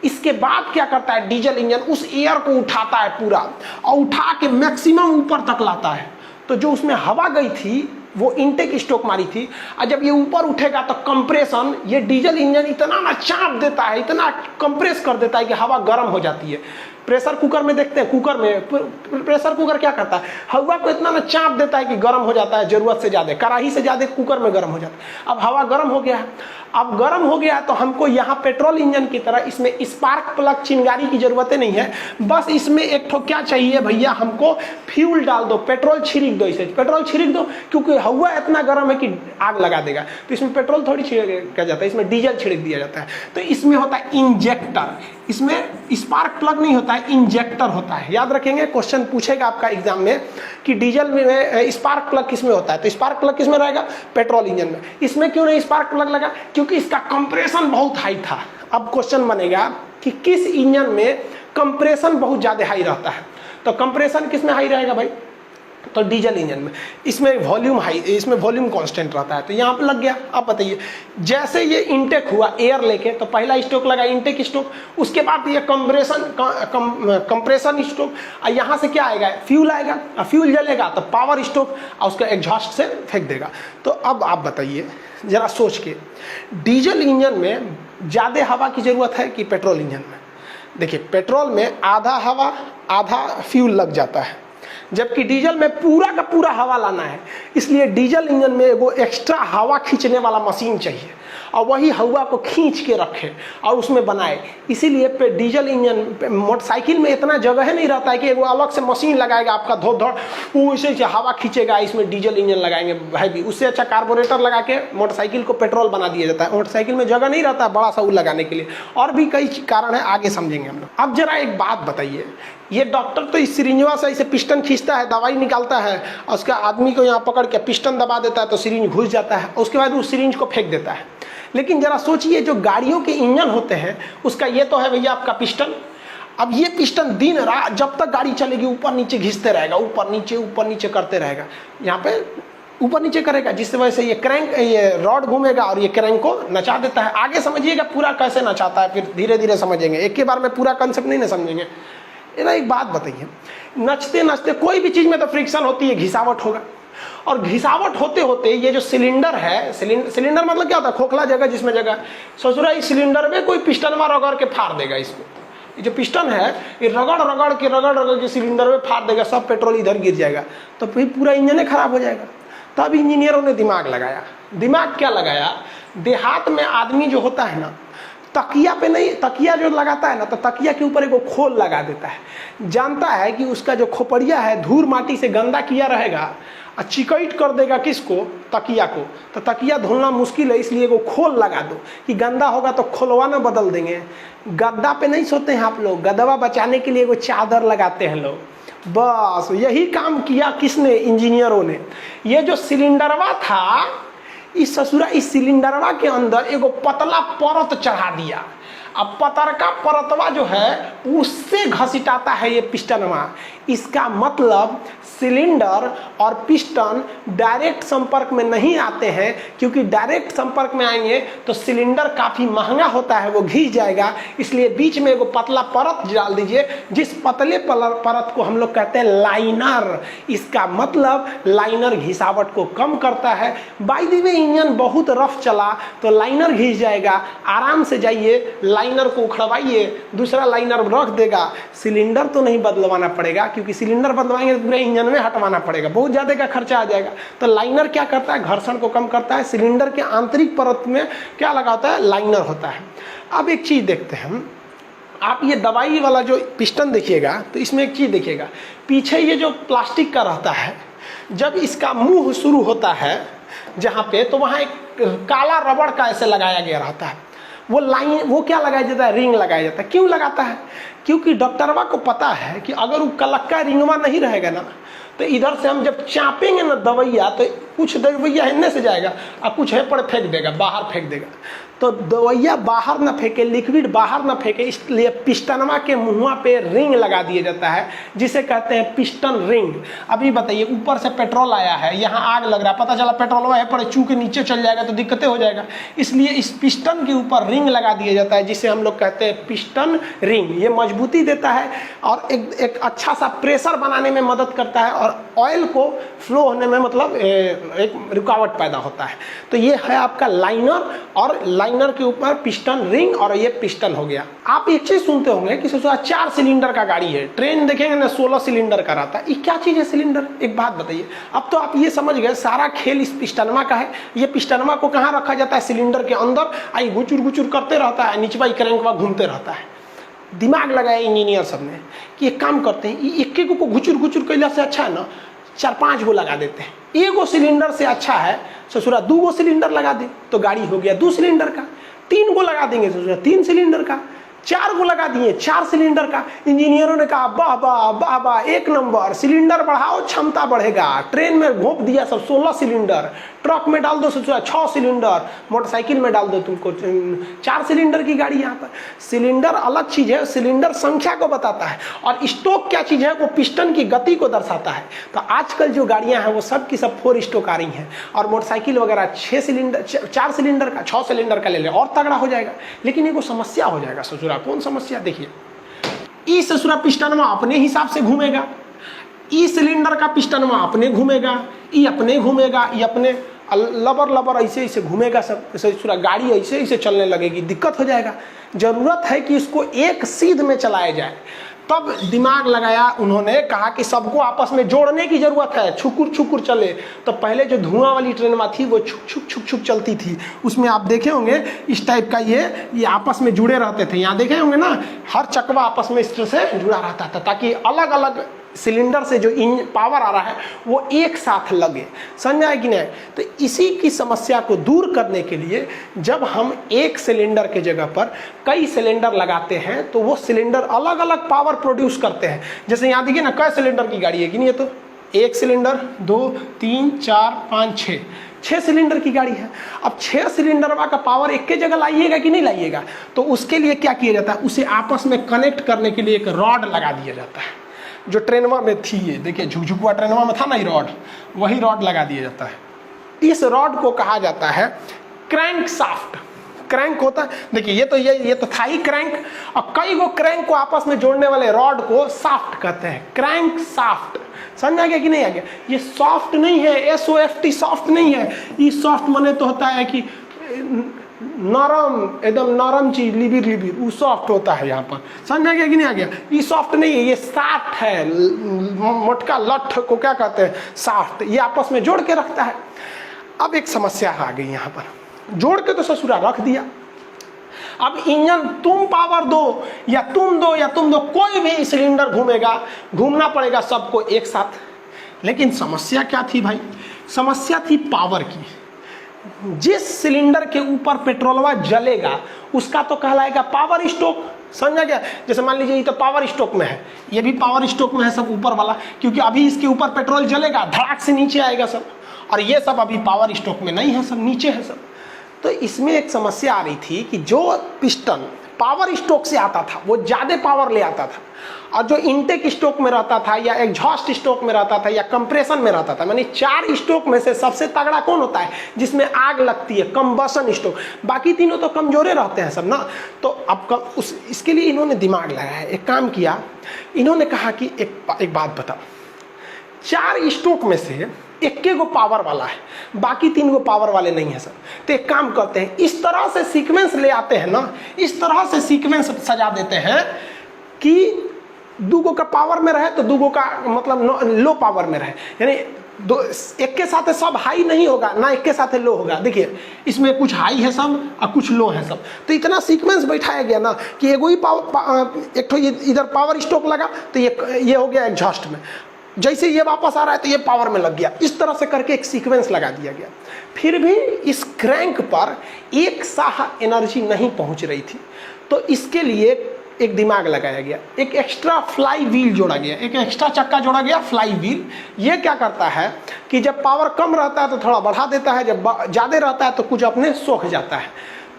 इसके बाद क्या करता है डीजल इंजन, उस एयर को उठाता है पूरा और उठा के मैक्सिमम ऊपर तक लाता है। तो जो उसमें हवा गई थी वो इंटेक स्ट्रोक मारी थी, और जब ये ऊपर उठेगा तो कंप्रेशन, ये डीजल इंजन इतना ना चाप देता है, इतना कंप्रेस कर देता है कि हवा गर्म हो जाती है। प्रेशर कुकर में देखते हैं, कुकर में प्रेशर कुकर क्या करता है, हवा को इतना ना चाप देता है कि गर्म हो जाता है, जरूरत से ज्यादा, कढ़ाई से ज्यादा कुकर में गर्म हो जाता है। अब हवा गर्म हो गया है, अब गर्म हो गया तो हमको यहाँ पेट्रोल इंजन की तरह इसमें स्पार्क प्लग चिंगारी की जरूरत नहीं है। बस इसमें एक ठो क्या चाहिए भैया, हमको फ्यूल डाल दो, पेट्रोल छिड़क दो, इसे पेट्रोल छिड़क दो, क्योंकि हवा इतना गर्म है कि आग लगा देगा। तो इसमें पेट्रोल थोड़ी छिड़का जाता है, इसमें डीजल छिड़क दिया जाता है। तो इसमें होता है इंजेक्टर, इसमें स्पार्क प्लग नहीं होता है, इंजेक्टर होता है। याद रखेंगे, क्वेश्चन पूछेगा आपका एग्जाम में कि डीजल में स्पार्क प्लग किसमें होता है, तो स्पार्क प्लग किसमें रहेगा, पेट्रोल इंजन में। इसमें क्यों नहीं स्पार्क प्लग लगा, क्योंकि इसका कंप्रेशन बहुत हाई था। अब क्वेश्चन बनेगा कि किस इंजन में कंप्रेशन बहुत ज़्यादा हाई रहता है। तो कंप्रेशन किस में हाई रहेगा भाई, तो डीजल इंजन में। इसमें वॉल्यूम हाई, इसमें वॉल्यूम कांस्टेंट रहता है, तो यहाँ पे लग गया। अब बताइए, जैसे ये इनटेक हुआ एयर लेके, तो पहला स्ट्रोक लगा इनटेक स्ट्रोक, उसके बाद ये कंप्रेशन स्ट्रोक, और यहाँ से क्या आएगा, फ्यूल आएगा, और फ्यूल जलेगा तो पावर स्ट्रोक, और उसका एग्जॉस्ट से फेंक देगा। तो अब आप बताइए जरा सोच के, डीजल इंजन में ज़्यादा हवा की ज़रूरत है कि पेट्रोल इंजन में? देखिए, पेट्रोल में आधा हवा आधा फ्यूल लग जाता है, जबकि डीजल में पूरा का पूरा हवा लाना है। इसलिए डीजल इंजन में वो एक्स्ट्रा हवा खींचने वाला मशीन चाहिए, और वही हवा को खींच के रखे और उसमें बनाए। इसीलिए पे डीजल इंजन, मोटरसाइकिल में इतना जगह नहीं रहता है कि वो अलग से मशीन लगाएगा आपका धो धड़, वो इसे हवा खींचेगा, इसमें डीजल इंजन लगाएंगे भाई भी। उससे अच्छा कार्बोरेटर लगा के मोटरसाइकिल को पेट्रोल बना दिया जाता है। मोटरसाइकिल में जगह नहीं रहता बड़ा सा वो लगाने के लिए, और भी कई कारण है, आगे समझेंगे हम लोग। अब जरा एक बात बताइए, ये डॉक्टर तो इस सिरिंजवा से इसे पिस्टन खींचता है, दवाई निकालता है, और उसका आदमी को यहाँ पकड़ के पिस्टन दबा देता है तो सिरिंज घुस जाता है, उसके बाद उस सिरिंज को फेंक देता है। लेकिन जरा सोचिए, जो गाड़ियों के इंजन होते हैं उसका ये तो है भैया आपका पिस्टन। अब ये पिस्टन दिन रात जब तक गाड़ी चलेगी ऊपर नीचे घिसते रहेगा, ऊपर नीचे करते रहेगा, यहाँ पे ऊपर नीचे करेगा, जिससे वजह से ये क्रैंक, ये रॉड घूमेगा और ये क्रैंक को नचा देता है। आगे समझिएगा पूरा कैसे नचाता है, फिर धीरे धीरे समझेंगे, एक ही बार में पूरा कंसेप्ट नहीं ना समझेंगे। ना एक बात बताइए, नचते नचते कोई भी चीज़ में तो फ्रिक्शन होती है, घिसावट होगा, और घिसावट होते होते ये जो सिलेंडर है, सिलेंडर मतलब क्या होता है, खोखला जगह जिसमें जगह, सोच रहा है इस सिलेंडर में कोई पिस्टन रगड़ के फाड़ देगा इसको। ये जो पिस्टन है ये रगड़ के सिलेंडर में फाड़ देगा, सब पेट्रोल इधर गिर जाएगा, तो फिर पूरा इंजन खराब हो जाएगा। तब इंजीनियरों ने दिमाग लगाया। दिमाग क्या लगाया, देहात में आदमी जो होता है ना, तकिया पे नहीं, तकिया जो लगाता है ना, तो तकिया के ऊपर एक खोल लगा देता है। जानता है कि उसका जो खोपड़िया है धूल माटी से गंदा किया रहेगा, और चिकट कर देगा किसको, तकिया को, तो तकिया धुलना मुश्किल है, इसलिए वो खोल लगा दो कि गंदा होगा तो खोलवाना बदल देंगे। गद्दा पे नहीं सोते हैं आप लोग, गदवा बचाने के लिए वो चादर लगाते हैं लोग। बस यही काम किया किसने, इंजीनियरों ने। ये जो सिलेंडरवा था, इस सिलेंडरवा के अंदर एगो पतला परत चढ़ा दिया। अब पतरका परतवा जो है उससे घसीटाता है ये पिस्टनवा। इसका मतलब सिलेंडर और पिस्टन डायरेक्ट संपर्क में नहीं आते हैं, क्योंकि डायरेक्ट संपर्क में आएंगे तो सिलेंडर काफ़ी महंगा होता है, वो घिस जाएगा। इसलिए बीच में एगो पतला परत डाल दीजिए, जिस पतले परत को हम लोग कहते हैं लाइनर। इसका मतलब लाइनर घिसावट को कम करता है। बाय द वे इंजन बहुत रफ चला तो लाइनर घिस जाएगा, आराम से जाइए, लाइनर को उखड़वाइए, दूसरा लाइनर रख देगा। सिलेंडर तो नहीं बदलवाना पड़ेगा, क्योंकि सिलेंडर बदलवाएंगे तो पूरे इंजन में हटवाना पड़ेगा, बहुत ज़्यादा का खर्चा आ जाएगा। तो लाइनर क्या करता है, घर्षण को कम करता है। सिलेंडर के आंतरिक परत में क्या लगा होता है, लाइनर होता है। अब एक चीज़ देखते हैं हम, आप ये दवाई वाला जो पिस्टन देखिएगा तो इसमें एक चीज़ देखिएगा, पीछे ये जो प्लास्टिक का रहता है, जब इसका मुंह शुरू होता है जहाँ पे, तो वहाँ एक काला रबड़ का ऐसे लगाया गया रहता है। वो लाइन, वो क्या लगाया जाता है, रिंग लगाया जाता है। क्यों लगाता है, क्योंकि डॉक्टरवा को पता है कि अगर वो कलक्का रिंगवा नहीं रहेगा ना, तो इधर से हम जब चापेंगे ना दवैया, तो कुछ दवैया हिन्ने से जाएगा और कुछ है पर फेंक देगा, बाहर फेंक देगा। तो दवैया बाहर ना फेंके, लिक्विड बाहर ना फेंके, इसलिए पिस्टनवा के मुँह पे रिंग लगा दिया जाता है, जिसे कहते हैं पिस्टन रिंग। अभी बताइए, ऊपर से पेट्रोल आया है, यहाँ आग लग रहा है, पता चला पेट्रोल है पर चू के नीचे चल जाएगा तो दिक्कतें हो जाएगा। इसलिए इस पिस्टन के ऊपर रिंग लगा दिया जाता है, जिसे हम लोग कहते हैं पिस्टन रिंग। ये मजबूती देता है और एक अच्छा सा प्रेशर बनाने में मदद करता है, और ऑयल को फ्लो होने में मतलब एक रुकावट पैदा होता है। तो ये है आपका लाइनर, और लाइनर के ऊपर पिस्टन रिंग, और ये पिस्टन हो गया। आप एक चीज सुनते होंगे कि 4 सिलेंडर का गाड़ी है, ट्रेन देखेंगे ना 16 सिलेंडर का रहता है। ये क्या चीज है सिलेंडर, एक बात बताइए। अब तो आप ये समझ गए सारा खेल इस पिस्टनमा का है। ये पिस्टनमा को कहाँ रखा जाता है, सिलेंडर के अंदर, आई गुचुर गुचुर करते रहता है, नीचवा क्रैंकवा घूमते रहता है। दिमाग लगाया इंजीनियर सब ने कि एक काम करते हैं, एक एक को घुचुर घुचुर कैला से अच्छा है ना 4-5 गो लगा देते हैं। एगो सिलेंडर से अच्छा है ससुरा 2 गो सिलेंडर लगा दे तो गाड़ी हो गया 2 सिलेंडर का। 3 गो लगा देंगे ससुरा 3 सिलेंडर का। 4 को लगा दिए, 4 सिलेंडर का। इंजीनियरों ने कहा वाह वाह वाह वाह, 1 नंबर, सिलेंडर बढ़ाओ क्षमता बढ़ेगा। ट्रेन में घोंप दिया सब 16 सिलेंडर, ट्रक में डाल दो 6 सिलेंडर, मोटरसाइकिल में डाल दो तुमको 4 सिलेंडर की गाड़ी। यहाँ पर सिलेंडर अलग चीज है, सिलेंडर संख्या को बताता है, और स्टोक क्या चीज है, वो पिस्टन की गति को दर्शाता है। तो आजकल जो गाड़ियां हैं वो सब की सब 4 स्टोक आ रही हैं, और मोटरसाइकिल वगैरह 6 सिलेंडर, 4 सिलेंडर का, 6 सिलेंडर का ले ले और तगड़ा हो जाएगा। लेकिन एगो समस्या हो जाएगा ससुरा। कौन समस्या? देखिए, ई ससुरा पिस्टन में अपने हिसाब से घूमेगा, ई सिलेंडर का पिस्टन में अपने घूमेगा, ई अपने घूमेगा, ई अपने लबर लबर ऐसे ऐसे घूमेगा सब, ससुरा गाड़ी ऐसे ऐसे चलने लगेगी, दिक्कत हो जाएगा। जरूरत है कि इसको एक सीध में चलाया जाए। तब दिमाग लगाया उन्होंने, कहा कि सबको आपस में जोड़ने की जरूरत है, छुकुर छुकुर चले। तो पहले जो धुआं वाली ट्रेन में थी वो छुक छुक छुक छुक चलती थी, उसमें आप देखे होंगे इस टाइप का ये आपस में जुड़े रहते थे। यहाँ देखे होंगे ना, हर चकवा आपस में इस तरह से जुड़ा रहता था, ताकि अलग अलग सिलेंडर से जो पावर आ रहा है वो एक साथ लगे। समझ आए कि नहीं? तो इसी की समस्या को दूर करने के लिए जब हम एक सिलेंडर के जगह पर कई सिलेंडर लगाते हैं तो वो सिलेंडर अलग अलग पावर प्रोड्यूस करते हैं। जैसे यहाँ देखिए ना, कई सिलेंडर की गाड़ी है कि नहीं? ये तो 1 सिलेंडर, 2, 3, 4, 5, 6 सिलेंडर की गाड़ी है। अब 6 सिलेंडर का पावर एक के जगह लाइएगा कि नहीं लाइएगा? तो उसके लिए क्या किया जाता है, उसे आपस में कनेक्ट करने के लिए एक रॉड लगा दिया जाता है, जो ट्रेनवा में थी। ये देखिए, झुकझुकुआ ट्रेनवा में था ना, ये रॉड, वही रॉड लगा दिया जाता है। इस रॉड को कहा जाता है क्रैंक साफ्ट। क्रैंक होता है, देखिए ये तो था ही क्रैंक, और कई गो क्रैंक को आपस में जोड़ने वाले रॉड को साफ्ट कहते हैं, क्रैंक साफ्ट। समझ आ गया कि नहीं आ गया? ये सॉफ्ट नहीं है, SOFT सॉफ्ट नहीं है। ये सॉफ्ट माने तो होता है कि नरम, एकदम नरम चीज, लिबिर लिबिर, वो सॉफ्ट होता है। यहाँ पर समझ आ गया कि नहीं आ गया? ये सॉफ्ट नहीं है, ये साफ्ट है। मोटका लठ को क्या कहते हैं? साफ्ट। ये आपस में जोड़ के रखता है। अब एक समस्या आ गई यहाँ पर, जोड़ के तो ससुरा रख दिया। अब इंजन तुम पावर दो या तुम दो या तुम दो, कोई भी सिलेंडर घूमेगा, घूमना पड़ेगा सबको एक साथ। लेकिन समस्या क्या थी भाई? समस्या थी पावर की। जिस सिलेंडर के ऊपर पेट्रोलवा जलेगा उसका तो कहलाएगा पावर स्टोक। समझा गया? जैसे मान लीजिए ये तो पावर स्टोक में है, ये भी पावर स्टोक में है सब ऊपर वाला, क्योंकि अभी इसके ऊपर पेट्रोल जलेगा, धड़ाक से नीचे आएगा सब, और ये सब अभी पावर स्टोक में नहीं है, सब नीचे है सब। तो इसमें एक समस्या आ रही थी कि जो पिस्टन पावर स्टोक से आता था वो ज़्यादा पावर ले आता था, और जो इनटेक स्टोक में रहता था या एग्जॉस्ट स्टोक में रहता था या कंप्रेशन में रहता था, यानी 4 स्टोक में से सबसे तगड़ा कौन होता है? जिसमें आग लगती है, कंबशन स्टोक। बाकी तीनों तो कमजोरे रहते हैं सब ना। तो अब इसके लिए इन्होंने दिमाग लगाया, एक काम किया। इन्होंने कहा कि एक बात बताओ, 4 स्टोक में से एक गो पावर वाला है, बाकी 3 गो पावर वाले नहीं है सर। तो एक काम करते हैं, इस तरह से सीक्वेंस ले आते हैं ना, इस तरह से सीक्वेंस सजा देते हैं कि 2 गो का पावर में रहे तो 2 गो का मतलब लो पावर में रहे, यानी एक के साथ सब हाई नहीं होगा ना, एक के साथ लो होगा। देखिए इसमें कुछ हाई है सब और कुछ लो है सब। तो इतना सीक्वेंस बैठाया गया ना कि एगो ही एक तो इधर पावर स्टोक लगा तो ये हो गया एग्जॉस्ट में, जैसे ये वापस आ रहा है तो ये पावर में लग गया। इस तरह से करके एक सीक्वेंस लगा दिया गया। फिर भी इस क्रैंक पर एक साह एनर्जी नहीं पहुंच रही थी, तो इसके लिए एक दिमाग लगाया गया, एक एक्स्ट्रा फ्लाई व्हील जोड़ा गया, एक एक्स्ट्रा चक्का जोड़ा गया, फ्लाई व्हील। ये क्या करता है कि जब पावर कम रहता है तो थोड़ा बढ़ा देता है, जब ज़्यादा रहता है तो कुछ अपने सोख जाता है।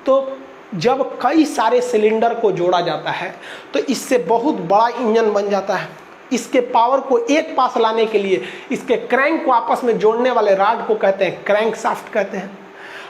तो जब कई सारे सिलेंडर को जोड़ा जाता है तो इससे बहुत बड़ा इंजन बन जाता है। इसके पावर को एक पास लाने के लिए इसके क्रैंक को आपस में जोड़ने वाले रॉड को कहते हैं क्रैंक शाफ्ट कहते हैं।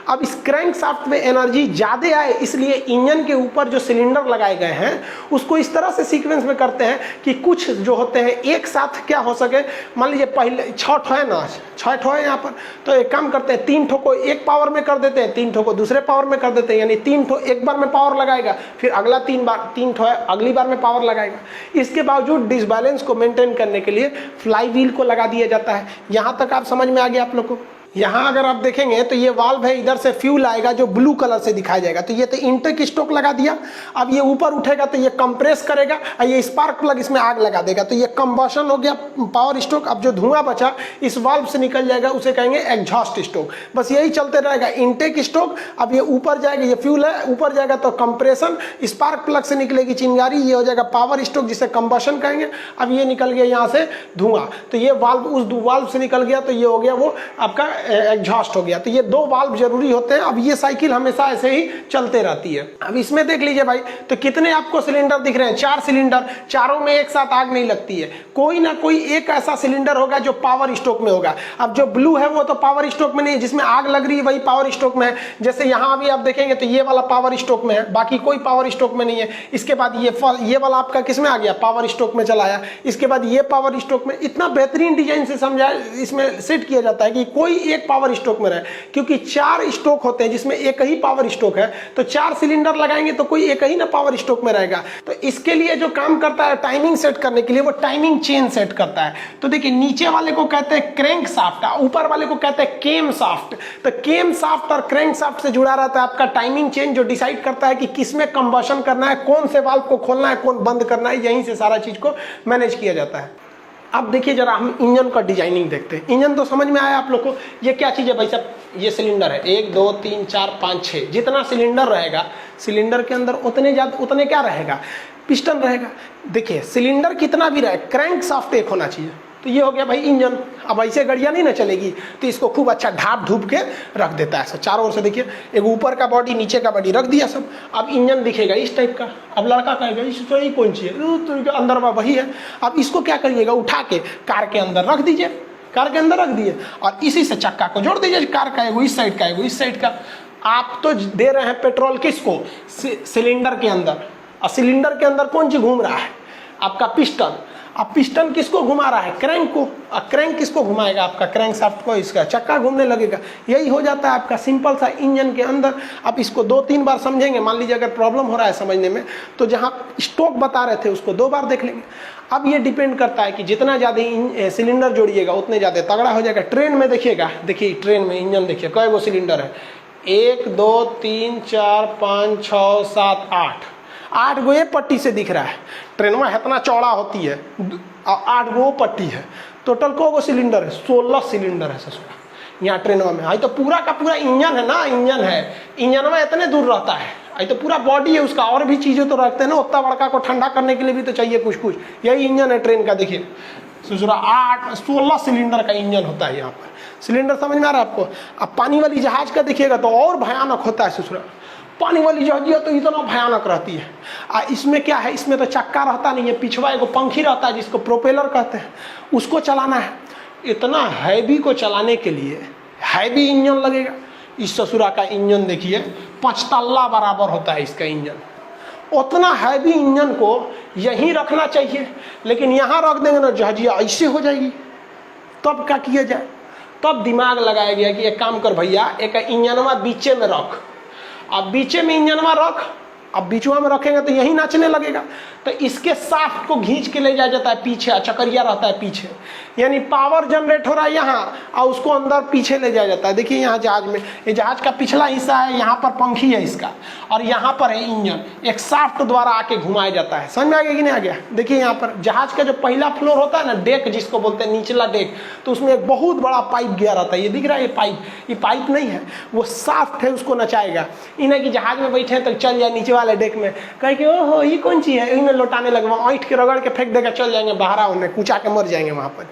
अब इस क्रैंक शाफ्ट में एनर्जी ज़्यादा आए इसलिए इंजन के ऊपर जो सिलेंडर लगाए गए हैं उसको इस तरह से सीक्वेंस में करते हैं कि कुछ जो होते हैं एक साथ क्या हो सके। मान लीजिए पहले 6 ठो है ना, 6 ठो है यहाँ पर, तो एक काम करते हैं 3 ठो को एक पावर में कर देते हैं, 3 ठो को दूसरे पावर में कर देते हैं, यानी 3 ठो एक बार में पावर लगाएगा, फिर अगला 3 ठो है अगली बार में पावर लगाएगा। इसके बावजूद डिसबैलेंस को मेंटेन करने के लिए फ्लाई व्हील को लगा दिया जाता है। यहाँ तक आप समझ में आ गया आप लोग को? यहाँ अगर आप देखेंगे तो ये वाल्व है, इधर से फ्यूल आएगा जो ब्लू कलर से दिखाया जाएगा, तो ये तो इनटेक स्टोक लगा दिया। अब ये ऊपर उठेगा तो ये कंप्रेस करेगा और ये स्पार्क प्लग इसमें आग लगा देगा, तो ये कंबशन हो गया पावर स्टोक। अब जो धुआं बचा इस वाल्व से निकल जाएगा, उसे कहेंगे एग्जॉस्ट स्टोक। बस यही चलते रहेगा, इनटेक स्टोक। अब ये ऊपर जाएगा, ये फ्यूल है, ऊपर जाएगा तो कंप्रेशन, स्पार्क प्लग से निकलेगी चिंगारी, ये हो जाएगा पावर स्टोक जिसे कंबशन कहेंगे। अब ये निकल गया यहाँ से धुआं, तो ये वाल्व उस वाल्व से निकल गया, तो ये हो गया वो आपका एग्जॉस्ट हो गया। तो ये दो वाल्व जरूरी होते हैं। अब ये साइकिल हमेशा ऐसे ही चलते रहती है। अब इसमें देख लीजिए भाई, तो कितने आपको सिलेंडर दिख रहे हैं? 4 सिलेंडर, चारों में एक साथ आग नहीं लगती है, कोई ना कोई एक ऐसा सिलेंडर होगा जो पावर स्टोक में होगा। अब जो ब्लू है वो तो पावर स्टोक में नहीं है, जिसमें आग लग रही है वही पावर स्टोक में है। जैसे यहाँ भी आप देखेंगे तो ये वाला पावर स्टोक में है, बाकी कोई पावर स्टोक में नहीं है। इसके बाद ये वाला आपका किसमें आ गया? पावर स्टोक में चला आया। इसके बाद ये पावर स्टोक में। इतना बेहतरीन डिजाइन से समझा, इसमें सेट किया जाता है कि कोई एक पावर स्टोक में रहे, क्योंकि 4 स्टोक होते हैं जिसमें एक ही पावर स्टोक है, तो 4 सिलेंडर लगाएंगे तो कोई एक ही ना पावर स्टोक में रहेगा। तो इसके लिए जो काम करता है टाइमिंग सेट करने के लिए, वो टाइमिंग चेन सेट करता है। तो देखिए, नीचे वाले को कहते हैं क्रैंक शाफ्ट, ऊपर वाले को कहते हैं केम शाफ्ट। तो केम शाफ्ट और क्रैंक शाफ्ट से जुड़ा रहता है आपका टाइमिंग चेन, जो डिसाइड करता है कि किसमें कंबशन करना है, कौन से वाल्व को खोलना है, कौन बंद करना है। यहीं से सारा चीज को मैनेज किया जाता है। अब देखिए जरा हम इंजन का डिजाइनिंग देखते हैं। इंजन तो समझ में आया आप लोग को। ये क्या चीज़ है भाई साहब? ये सिलेंडर है, 1 2 3 4 5 6, जितना सिलेंडर रहेगा सिलेंडर के अंदर उतने क्या रहेगा? पिस्टन रहेगा। देखिए सिलेंडर कितना भी रहे, क्रैंक शाफ्ट एक होना चाहिए। तो ये हो गया भाई इंजन। अब ऐसे गाड़ियाँ नहीं ना चलेगी, तो इसको खूब अच्छा ढाप ढूप के रख देता है सब चारों ओर से। देखिए, एक ऊपर का बॉडी, नीचे का बॉडी रख दिया सब। अब इंजन दिखेगा इस टाइप का। अब लड़का कहेगा इसको यही कौन सी है, तो अंदर वही है। अब इसको क्या करिएगा? उठा के कार के अंदर रख दीजिए, कार के अंदर रख दिए, और इसी से चक्का को जोड़ दीजिए। कार का एगो इस साइड का, एगो इस साइड का। आप तो दे रहे हैं पेट्रोल किसको? सिलेंडर के अंदर। और सिलेंडर के अंदर कौन सी घूम रहा है? आपका पिस्टन। अब पिस्टन किसको घुमा रहा है? क्रैंक को। क्रैंक किसको घुमाएगा? आपका क्रैंक शाफ्ट को। इसका चक्का घूमने लगेगा। यही हो जाता है आपका सिंपल सा इंजन के अंदर। आप इसको 2-3 बार समझेंगे। मान लीजिए अगर प्रॉब्लम हो रहा है समझने में, तो जहाँ स्टोक बता रहे थे उसको 2 बार देख लेंगे। अब ये डिपेंड करता है कि जितना ज़्यादा सिलेंडर जोड़िएगा उतने ज़्यादा तगड़ा हो जाएगा। ट्रेन में देखिएगा, देखिए ट्रेन में इंजन देखिए कै गो सिलेंडर है? 1 2 3 4 5 6 7 8 गो ये पट्टी से दिख रहा है। ट्रेन में इतना चौड़ा होती है, 8 गो पट्टी है। टोटल को गो सिलेंडर है? 16 सिलेंडर है ससुरा यहाँ ट्रेनों में। आई तो पूरा का पूरा इंजन है ना, इंजन है। इंजन में इतने दूर रहता है, आई तो पूरा बॉडी है उसका। और भी चीज़ें तो रखते हैं ना, उतना बड़का को ठंडा करने के लिए भी तो चाहिए कुछ कुछ। यही इंजन है ट्रेन का। देखिए ससुरा 16 सिलेंडर का इंजन होता है यहाँ पर। सिलेंडर समझ में आ रहा है आपको? अब पानी वाली जहाज का देखिएगा तो और भयानक होता है ससुरा। पानी वाली जहाजिया तो इतना भयानक रहती है। इसमें क्या है? इसमें तो चक्का रहता नहीं है, पिछवा एगो पंखी रहता है जिसको प्रोपेलर कहते हैं, उसको चलाना है। इतना हैवी को चलाने के लिए हैवी इंजन लगेगा। इस ससुरा का इंजन देखिए 5 तल्ला बराबर होता है इसका इंजन। उतना हैवी इंजन को यहीं रखना चाहिए, लेकिन यहाँ रख देंगे ना जहाजिया ऐसे हो जाएगी। तब क्या किया जाए? तब दिमाग लगाया गया कि एक काम कर भैया, एक इंजनवा बीचे में रख। अब बीचे में इंजनवा रख, अब बीचवा में रखेंगे तो यही नाचने लगेगा। तो इसके शाफ्ट को खींच के ले जाया जाता है पीछे, चकरिया रहता है पीछे, यानी पावर जनरेट हो रहा है यहाँ और उसको अंदर पीछे ले जाया जाता है। देखिए यहाँ जहाज में, ये जहाज का पिछला हिस्सा है, यहाँ पर पंखी है इसका, और यहाँ पर है इंजन। एक शाफ्ट द्वारा आके घुमाया जाता है। समझ में आ गया कि नहीं आ गया? देखिए यहाँ पर जहाज का जो पहला फ्लोर होता है ना, डेक जिसको बोलते हैं, निचला डेक, तो उसमें एक बहुत बड़ा पाइप गया रहता है। ये दिख रहा है? ये पाइप, ये पाइप नहीं है, वो शाफ्ट है, उसको नचाएगा। इन्हें कि जहाज में बैठे तो चल जाए नीचे वाले डेक में, कहे कि ओहो ये कौन चीज़ है, इनमें लौटाने लगे, वहाँ ऐंठ के रगड़ के फेंक देगा, चल जाएंगे बाहर, उन्हें कूचा के मर जाएंगे वहाँ पर।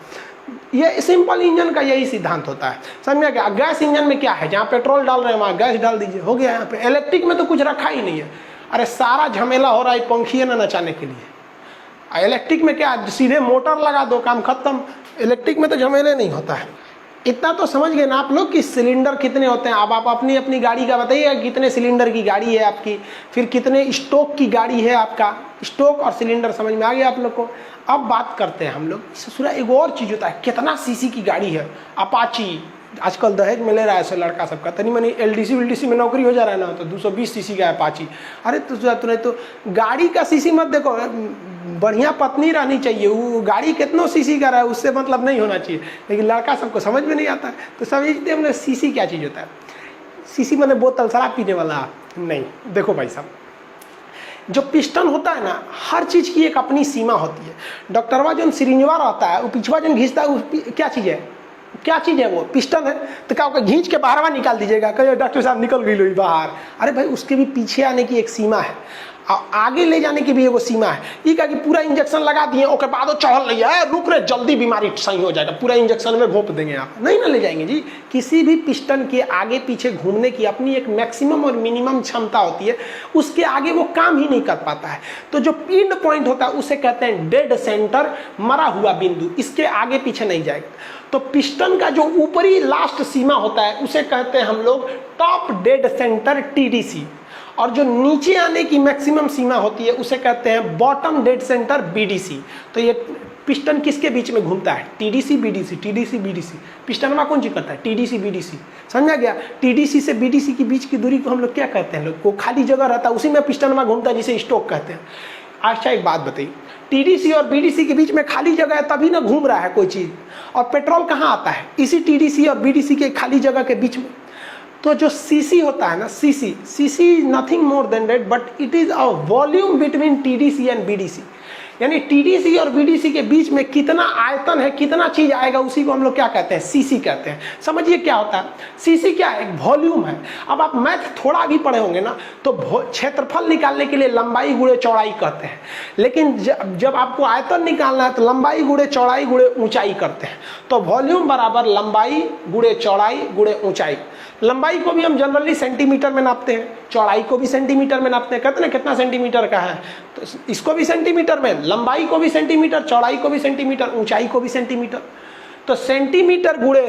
ये सिंपल इंजन का यही सिद्धांत होता है। समझ में क्या? गैस इंजन में क्या है? जहाँ पेट्रोल डाल रहे हैं वहाँ गैस डाल दीजिए, हो गया। यहाँ पे इलेक्ट्रिक में तो कुछ रखा ही नहीं है। अरे सारा झमेला हो रहा है पंखी है ना नचाने के लिए। इलेक्ट्रिक में क्या, सीधे मोटर लगा दो, काम खत्म। इलेक्ट्रिक में तो झमेले नहीं होता है। इतना तो समझ गए ना आप लोग कि सिलेंडर कितने होते हैं। अब आप अपनी अपनी गाड़ी का बताइए, कितने सिलेंडर की गाड़ी है आपकी, फिर कितने स्टोक की गाड़ी है आपका। स्टोक और सिलेंडर समझ में आ गया आप लोग को। अब बात करते हैं हम लोग ससुरा, एक और चीज़ होता है, कितना सीसी की गाड़ी है। अपाची आजकल दहेज में ले रहा है ऐसे लड़का सबका, तनी मनी LDC में नौकरी हो जा रहा है ना, तो 220 सीसी का अपाची। अरे तुरंत तो गाड़ी का सीसी मत देखो, बढ़िया पत्नी रहनी चाहिए, वो गाड़ी कितनों सीसी का रहा है उससे मतलब नहीं होना चाहिए। लेकिन लड़का सबको समझ में नहीं आता है, तो समझते हमने सीसी क्या चीज़ होता है। सीसी मैंने बोतल शराब पीने वाला नहीं। देखो भाई साहब, जो पिस्टन होता है ना, हर चीज़ की एक अपनी सीमा होती है। डॉक्टरवा जो सिरिंजवा रहता है, वो पिछवा जो घींचता है, क्या चीज़ है, क्या चीज़ है वो, पिस्टन है। तो क्या होगा, घींच के बाहरवा निकाल दीजिएगा, कहिए डॉक्टर साहब निकल गई लो बाहर। अरे भाई, उसके भी पीछे आने की एक सीमा है, आगे ले जाने की भी एगो सीमा है। ये क्या कि पूरा इंजेक्शन लगा दिए, उसके बाद वो चढ़ल रही है, रुक रहे, जल्दी बीमारी सही हो जाएगा, पूरा इंजेक्शन में घोंप देंगे आप, नहीं ना ले जाएंगे जी। किसी भी पिस्टन के आगे पीछे घूमने की अपनी एक मैक्सिमम और मिनिमम क्षमता होती है, उसके आगे वो काम ही नहीं कर पाता है। तो जो एंड पॉइंट होता है उसे कहते हैं डेड सेंटर, मरा हुआ बिंदु, इसके आगे पीछे नहीं जाएगा। तो पिस्टन का जो ऊपरी लास्ट सीमा होता है उसे कहते हैं हम लोग टॉप डेड सेंटर, TDC। और जो नीचे आने की मैक्सिमम सीमा होती है उसे कहते हैं बॉटम डेड सेंटर, BDC। तो ये पिस्टन किसके बीच में घूमता है, TDC BDC, TDC BDC। Piston में कौन चीज करता है, TDC BDC, समझा गया। TDC से BDC के बीच की दूरी को हम लोग क्या कहते हैं, लोग को खाली जगह रहता है, उसी में पिस्टन में घूमता है, जिसे स्टोक कहते हैं। अच्छा एक बात बताइए, TDC और BDC के बीच में खाली जगह है तभी ना घूम रहा है कोई चीज, और पेट्रोल कहाँ आता है, इसी TDC और BDC के खाली जगह के बीच में। तो जो CC होता है ना, CC is nothing more than that, but it is a volume between TDC and BDC। यानी TDC और BDC के बीच में कितना आयतन है, कितना चीज आएगा, उसी को हम लोग क्या कहते हैं, CC कहते हैं। समझिए क्या होता है, CC क्या है, एक वॉल्यूम है। अब आप मैथ थोड़ा भी पढ़े होंगे ना, तो क्षेत्रफल निकालने के लिए लंबाई गुणे चौड़ाई कहते हैं, लेकिन जब आपको आयतन निकालना है तो लंबाई गुणे चौड़ाई गुणे ऊंचाई करते हैं। तो वॉल्यूम बराबर लंबाई गुणे चौड़ाई गुणे ऊंचाई। लंबाई को भी हम जनरली सेंटीमीटर में नापते हैं, चौड़ाई को भी सेंटीमीटर में नापते हैं, कहते हैं कितना सेंटीमीटर का है, तो इसको भी सेंटीमीटर में, लंबाई को भी सेंटीमीटर, चौड़ाई को भी सेंटीमीटर, ऊंचाई को भी सेंटीमीटर। तो सेंटीमीटर गुणे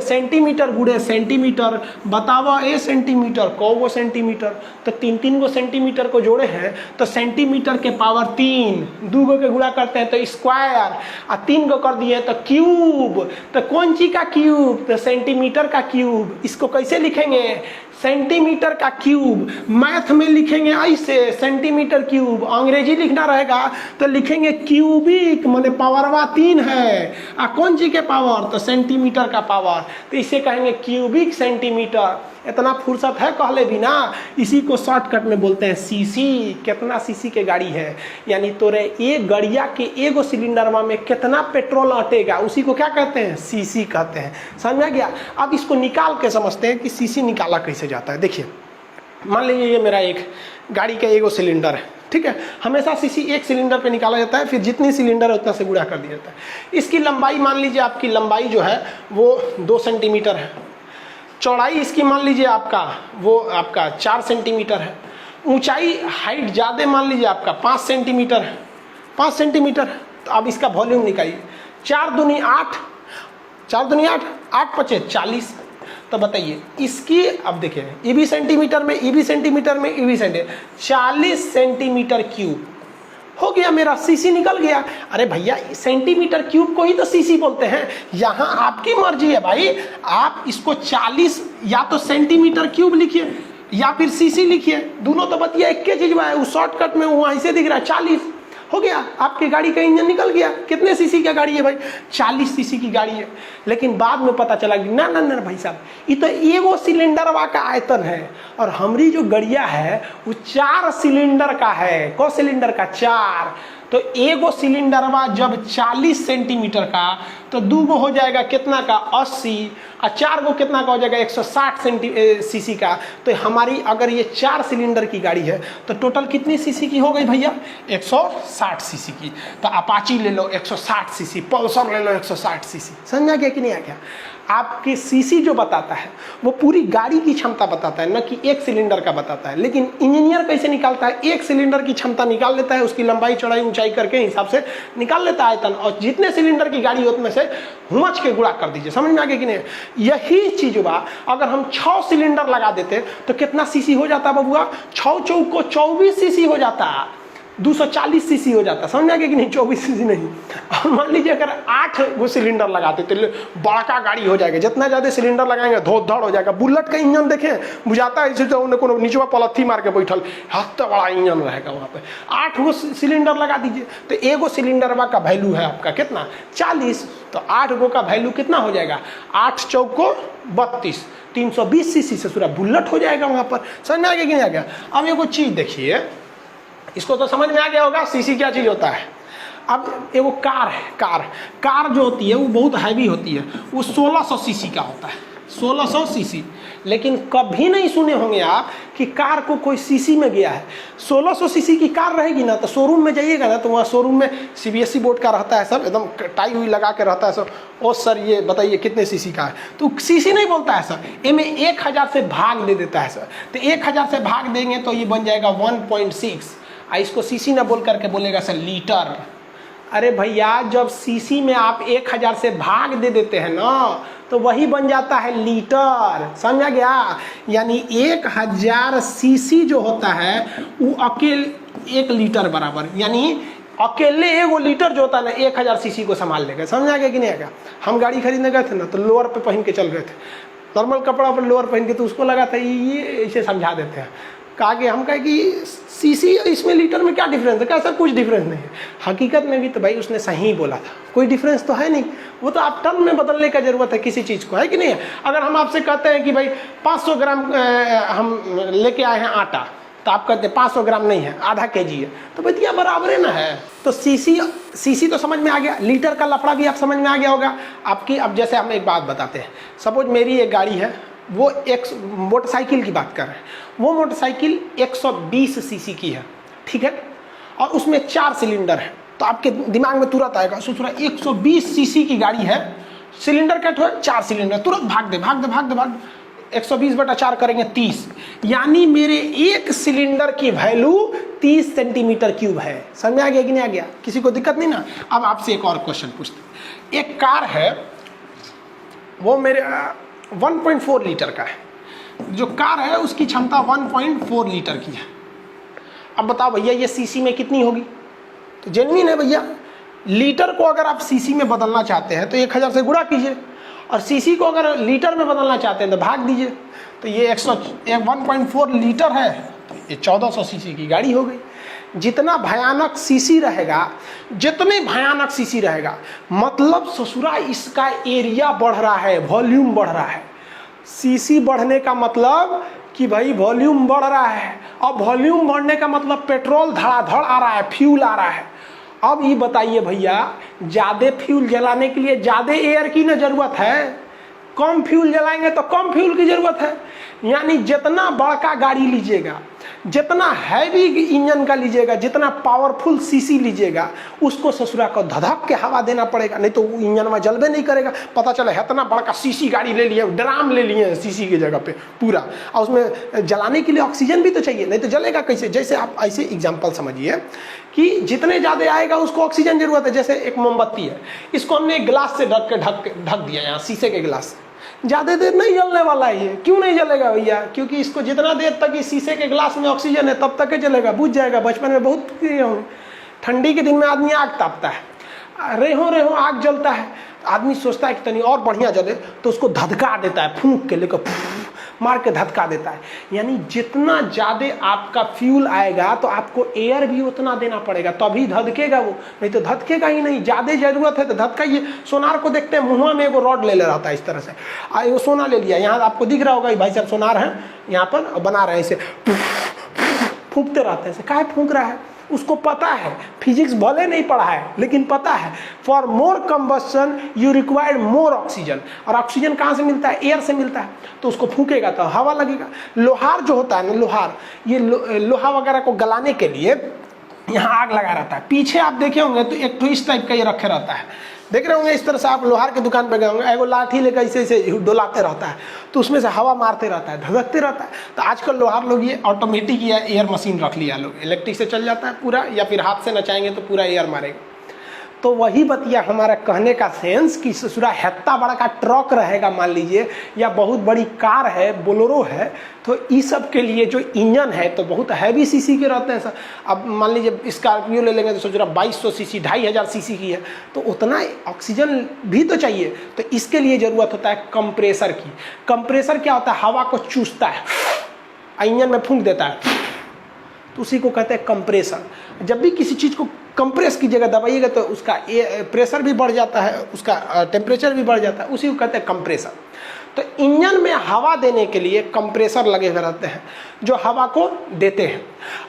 सेंटीमीटर, बतावा ए सेंटीमीटर को वो सेंटीमीटर, तो तीन गो सेंटीमीटर को जोड़े हैं तो सेंटीमीटर के पावर 3, 2 गो के गुणा करते हैं तो स्क्वायर, और 3 गो कर दिए तो क्यूब। तो कौन सी का क्यूब, तो सेंटीमीटर का क्यूब। इसको कैसे लिखेंगे, सेंटीमीटर का क्यूब। मैथ में लिखेंगे ऐसे, सेंटीमीटर क्यूब। अंग्रेजी लिखना रहेगा तो लिखेंगे क्यूबिक, माने पावरवा 3 है, और कौन सी के पावर, तो सेंटीमीटर का पावर, तो इसे कहेंगे क्यूबिक सेंटीमीटर। इतना फुर्सत है कहले बिना, इसी को शॉर्टकट में बोलते हैं CC। कितना CC के गाड़ी है, यानी तोरे एक गड़िया के एगो सिलेंडरवा में कितना पेट्रोल अटेगा, उसी को क्या कहते हैं, CC कहते हैं। समझ गया। अब इसको निकाल के समझते हैं कि CC निकाला कैसे जाता है। देखिए, मान लीजिए ये मेरा एक गाड़ी का एगो सिलेंडर है, ठीक है। हमेशा CC एक सिलेंडर पे निकाला जाता है, फिर जितनी सिलेंडर है उतना से गुणा कर दिया जाता है। इसकी लंबाई मान लीजिए, आपकी लंबाई जो है वो 2 सेंटीमीटर है, चौड़ाई इसकी मान लीजिए आपका वो आपका 4 सेंटीमीटर है, ऊंचाई हाइट ज़्यादा मान लीजिए आपका 5 सेंटीमीटर है, 5 सेंटीमीटर। तो अब इसका वॉल्यूम निकालिए, 4 दूनी 8, 4 दूनी 8, 8 पचे 40। तो बताइए इसकी, अब देखिए ये भी सेंटीमीटर में, ये भी सेंटीमीटर में, ये भी सेंटीमीटर, 40 सेंटीमीटर क्यूब हो गया मेरा, CC निकल गया। अरे भैया, सेंटीमीटर क्यूब को ही तो CC बोलते हैं। यहाँ आपकी मर्जी है भाई, आप इसको 40 या तो सेंटीमीटर क्यूब लिखिए या फिर CC लिखिए, दोनों तो बतिया एक चीज है। उस शॉर्टकट में वहाँ ऐसे दिख रहा है 40, हो गया, आपकी गाड़ी का इंजन निकल गया। कितने CC का गाड़ी है भाई, 40 CC की गाड़ी है। लेकिन बाद में पता चला कि ना ना ना भाई साहब, ये तो एगो सिलेंडरवा का आयतन है, और हमारी जो गड़िया है वो 4 सिलेंडर का है। कौ सिलेंडर का, 4। तो एगो सिलेंडरवा जब 40 सेंटीमीटर का, तो 2 गो हो जाएगा कितना का, 80, और 4 गो कितना का हो जाएगा, 160 CC का। तो हमारी अगर ये 4 सिलेंडर की गाड़ी है तो टोटल कितनी CC की हो गई भैया, 160 CC की। तो अपाची ले लो 160 CC, पल्सर ले लो 160 CC। समझा गया कि नहीं आ गया। आपकी CC जो बताता है वो पूरी गाड़ी की क्षमता बताता है, न कि एक सिलेंडर का बताता है। लेकिन इंजीनियर कैसे निकालता है, एक सिलेंडर की क्षमता निकाल लेता है, उसकी लंबाई चौड़ाई ऊंचाई करके हिसाब से निकाल लेता है आयतन, और जितने सिलेंडर की गाड़ी होती में से हुमच के गुणा कर दीजिए। समझ में आ गया कि नहीं। यही चीज बा, अगर हम 6 सिलेंडर लगा देते तो कितना CC हो जाता बबुआ, 6 चौक को 24 CC हो जाता। 240 सीसी हो जाता, समझ आ गया कि नहीं, 24 सीसी नहीं। और मान लीजिए अगर 8 वो सिलेंडर लगाते तो बड़का गाड़ी हो जाएगा, जितना ज़्यादा सिलेंडर लगाएंगे धो धड़ हो जाएगा। बुलेट का इंजन देखें, बुझाता है जैसे उन्हें नीचे पलथी मार के बैठल, हफ्ता बड़ा इंजन रहेगा वहाँ पे। 8 गो सिलेंडर लगा दीजिए तो एगो सिलेंडर का वैल्यू है आपका कितना, 40, तो 8 गो का वैल्यू कितना हो जाएगा, 8 चौको 32, 320 सीसी से पूरा बुलेट हो जाएगा वहाँ पर। समझ में आ गया कि नहीं आ गया। अब एगो चीज़ देखिए, इसको तो समझ में आ गया होगा सीसी क्या चीज़ होता है। अब एगो कार है, कार जो होती है वो बहुत हैवी होती है, वो 1600 सीसी का होता है, 1600 सीसी। लेकिन कभी नहीं सुने होंगे आप कि कार को कोई सीसी में गया है। 1600 सीसी की कार रहेगी ना तो शोरूम में जाइएगा ना तो वहाँ शोरूम में CBSE बोर्ड का रहता है, सब एकदम टाई हुई लगा के रहता है सब। ओ सर ये बताइए कितने सीसी का है, तो सीसी नहीं बोलता है सर, इनमें 1000 से भाग दे देता है सर। तो 1000 से भाग देंगे तो ये बन जाएगा 1.6, इसको सीसी ना बोल करके बोलेगा सर लीटर। अरे भैया जब सीसी में आप 1000 से भाग दे देते हैं ना तो वही बन जाता है लीटर, समझा गया। यानी 1000 सीसी जो होता है वो अकेले 1 लीटर बराबर, यानी अकेले एगो लीटर जो होता है ना 1000 सीसी को संभाल लेगा। समझा गया कि नहीं आएगा। हम गाड़ी खरीदने गए थे ना तो लोअर पे पहन के चल रहे थे, नॉर्मल कपड़ा पर लोअर पहन के, तो उसको लगा था ये ऐसे समझा देते हैं। कहा कि हम कहे कि सीसी इसमें लीटर में क्या डिफरेंस है, क्या सर कुछ डिफरेंस नहीं है। हकीकत में भी तो भाई उसने सही बोला था, कोई डिफरेंस तो है नहीं, वो तो आप टर्म में बदलने का जरूरत है किसी चीज़ को, है कि नहीं है। अगर हम आपसे कहते हैं कि भाई 500 ग्राम हम लेके आए हैं आटा, तो आप कहते हैं 500 ग्राम नहीं है, आधा केजी है, तो भैया बराबर है ना है। तो सीसी तो समझ में आ गया, लीटर का लफड़ा भी आप समझ में आ गया होगा आपकी। अब जैसे हम एक बात बताते हैं, सपोज मेरी एक गाड़ी है, वो एक मोटरसाइकिल की बात कर रहे हैं, वो मोटरसाइकिल 120 सीसी की है, ठीक है, और उसमें 4 सिलेंडर है। तो आपके दिमाग में तुरंत आएगा सोचो 120 सीसी की गाड़ी है, सिलेंडर कट हुआ 4 सिलेंडर, तुरंत भाग दे 120/4 करेंगे 30, यानी मेरे एक सिलेंडर की वैल्यू 30 सेंटीमीटर क्यूब है। समझ में आ गया कि नहीं आ गया, किसी को दिक्कत नहीं ना। अब आपसे एक और क्वेश्चन पूछते, एक कार है वो मेरे 1.4 लीटर का है, जो कार है उसकी क्षमता 1.4 लीटर की है। अब बताओ भैया ये सीसी में कितनी होगी, तो जेन्युइन है भैया। लीटर को अगर आप सीसी में बदलना चाहते हैं तो 1000 से गुणा कीजिए, और सीसी को अगर लीटर में बदलना चाहते हैं तो भाग दीजिए। तो ये 1.4 लीटर है, तो ये 1400 सीसी की गाड़ी हो गई। जितना भयानक सीसी रहेगा, जितने भयानक सीसी रहेगा, मतलब ससुरा इसका एरिया बढ़ रहा है, वॉल्यूम बढ़ रहा है। सीसी बढ़ने का मतलब कि भाई वॉल्यूम बढ़ रहा है, और वॉल्यूम बढ़ने का मतलब पेट्रोल धड़ाधड़ आ रहा है, फ्यूल आ रहा है। अब ये बताइए भैया, ज़्यादा फ्यूल जलाने के लिए ज़्यादा एयर की ना ज़रूरत है, कम फ्यूल जलाएंगे तो कम फ्यूल की ज़रूरत है। यानी जितना बड़का गाड़ी लीजिएगा, जितना हैवी इंजन का लीजिएगा, जितना पावरफुल सीसी लीजिएगा, उसको ससुरा को धधक के हवा देना पड़ेगा, नहीं तो वो इंजन में जलबे नहीं करेगा। पता चला इतना बड़का सीसी गाड़ी ले लिए, ड्राम ले लिए सीसी की जगह पे पूरा, और उसमें जलाने के लिए ऑक्सीजन भी तो चाहिए, नहीं तो जलेगा कैसे। जैसे आप ऐसे एग्जाम्पल समझिए कि जितने ज़्यादा आएगा उसको ऑक्सीजन जरूरत है। जैसे एक मोमबत्ती है, इसको हमने गिलास से ढक दिया, यहाँ शीशे के गिलास से, ज़्यादा देर नहीं जलने वाला है ये। क्यों नहीं जलेगा भैया, क्योंकि इसको जितना देर तक इस शीशे के गिलास में ऑक्सीजन है तब तक ही जलेगा, बुझ जाएगा। बचपन में बहुत ठंडी के दिन में आदमी आग तापता है, रेहों आग जलता है, आदमी सोचता है कि तनी और बढ़िया जले, तो उसको धधका देता है, फूंक के लेकर मार के धधका देता है। यानी जितना ज़्यादा आपका फ्यूल आएगा तो आपको एयर भी उतना देना पड़ेगा, तभी धधकेगा वो, नहीं तो धधकेगा ही नहीं। ज़्यादा ज़रूरत है तो धधकाइए। सोनार को देखते हैं, मुँह में एगो रॉड ले रहता है इस तरह से, एगो सोना ले लिया, यहाँ आपको दिख रहा होगा भाई साहब सोनार है, यहाँ पर बना रहे हैं, इसे फूंकते रहते हैं। काहे फूंक रहा है, उसको पता है, फिजिक्स भले नहीं पढ़ा है लेकिन पता है, for more combustion you required more oxygen. और ऑक्सीजन कहाँ से मिलता है, एयर से मिलता है, तो उसको फूंकेगा तो हवा लगेगा। लोहार जो होता है ना, लोहार, ये लोहा वगैरह को गलाने के लिए यहाँ आग लगा रहता है। पीछे आप देखे होंगे तो एक तो इस टाइप का ये रखे रहता है, देख रहे होंगे इस तरह से। आप लोहार की दुकान पर गए होंगे, एगो लाठी लेकर ऐसे ऐसे डोलाते रहता है, तो उसमें से हवा मारते रहता है, धधकते रहता है। तो आजकल लोहार लोग ये ऑटोमेटिक या एयर मशीन रख लिया लोग, इलेक्ट्रिक से चल जाता है पूरा, या फिर हाथ से नचाएंगे तो पूरा एयर मारेगा। तो वही बतिया हमारा कहने का सेंस कि ससुरा हेत्ता बड़ा का ट्रक रहेगा मान लीजिए, या बहुत बड़ी कार है, बोलेरो है, तो इस सब के लिए जो इंजन है तो बहुत हैवी सीसी के रहते हैं सर। अब मान लीजिए स्कॉर्पियो ले लेंगे तो ससुरा 2200 सीसी 2500 सीसी की है, तो उतना ऑक्सीजन भी तो चाहिए। तो इसके लिए ज़रूरत होता है कंप्रेसर की। कंप्रेसर क्या होता है? हवा को चूसता है, इंजन में फूंक देता है, तो उसी को कहते हैं कंप्रेसर। जब भी किसी चीज़ को कंप्रेस की जगह दबाइएगा तो उसका प्रेशर भी बढ़ जाता है, उसका टेम्परेचर भी बढ़ जाता है, उसी को कहते हैं कंप्रेसर। तो इंजन में हवा देने के लिए कंप्रेसर लगे हुए रहते हैं जो हवा को देते हैं।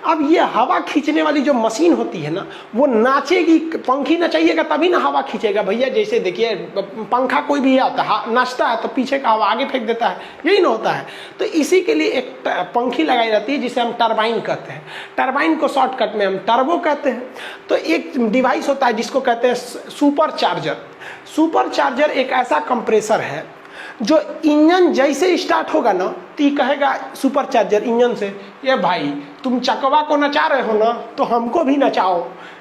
अब ये हवा खींचने वाली जो मशीन होती है ना, वो नाचेगी, पंखी नचाइएगा तभी ना हवा खींचेगा भैया। जैसे देखिए पंखा कोई भी आता है, नाचता है तो पीछे का हवा आगे फेंक देता है, यही ना होता है। तो इसी के लिए एक पंखी लगाई रहती है जिसे हम टरबाइन कहते हैं। टरबाइन को शॉर्टकट में हम टर्बो कहते हैं। तो एक डिवाइस होता है जिसको कहते हैं सुपर चार्जर। सुपर चार्जर एक ऐसा कंप्रेसर है जो इंजन जैसे स्टार्ट होगा ना तो कहेगा सुपर चार्जर इंजन से, ये भाई तुम चकवा को नचा रहे हो ना, तो हमको भी नचाओ,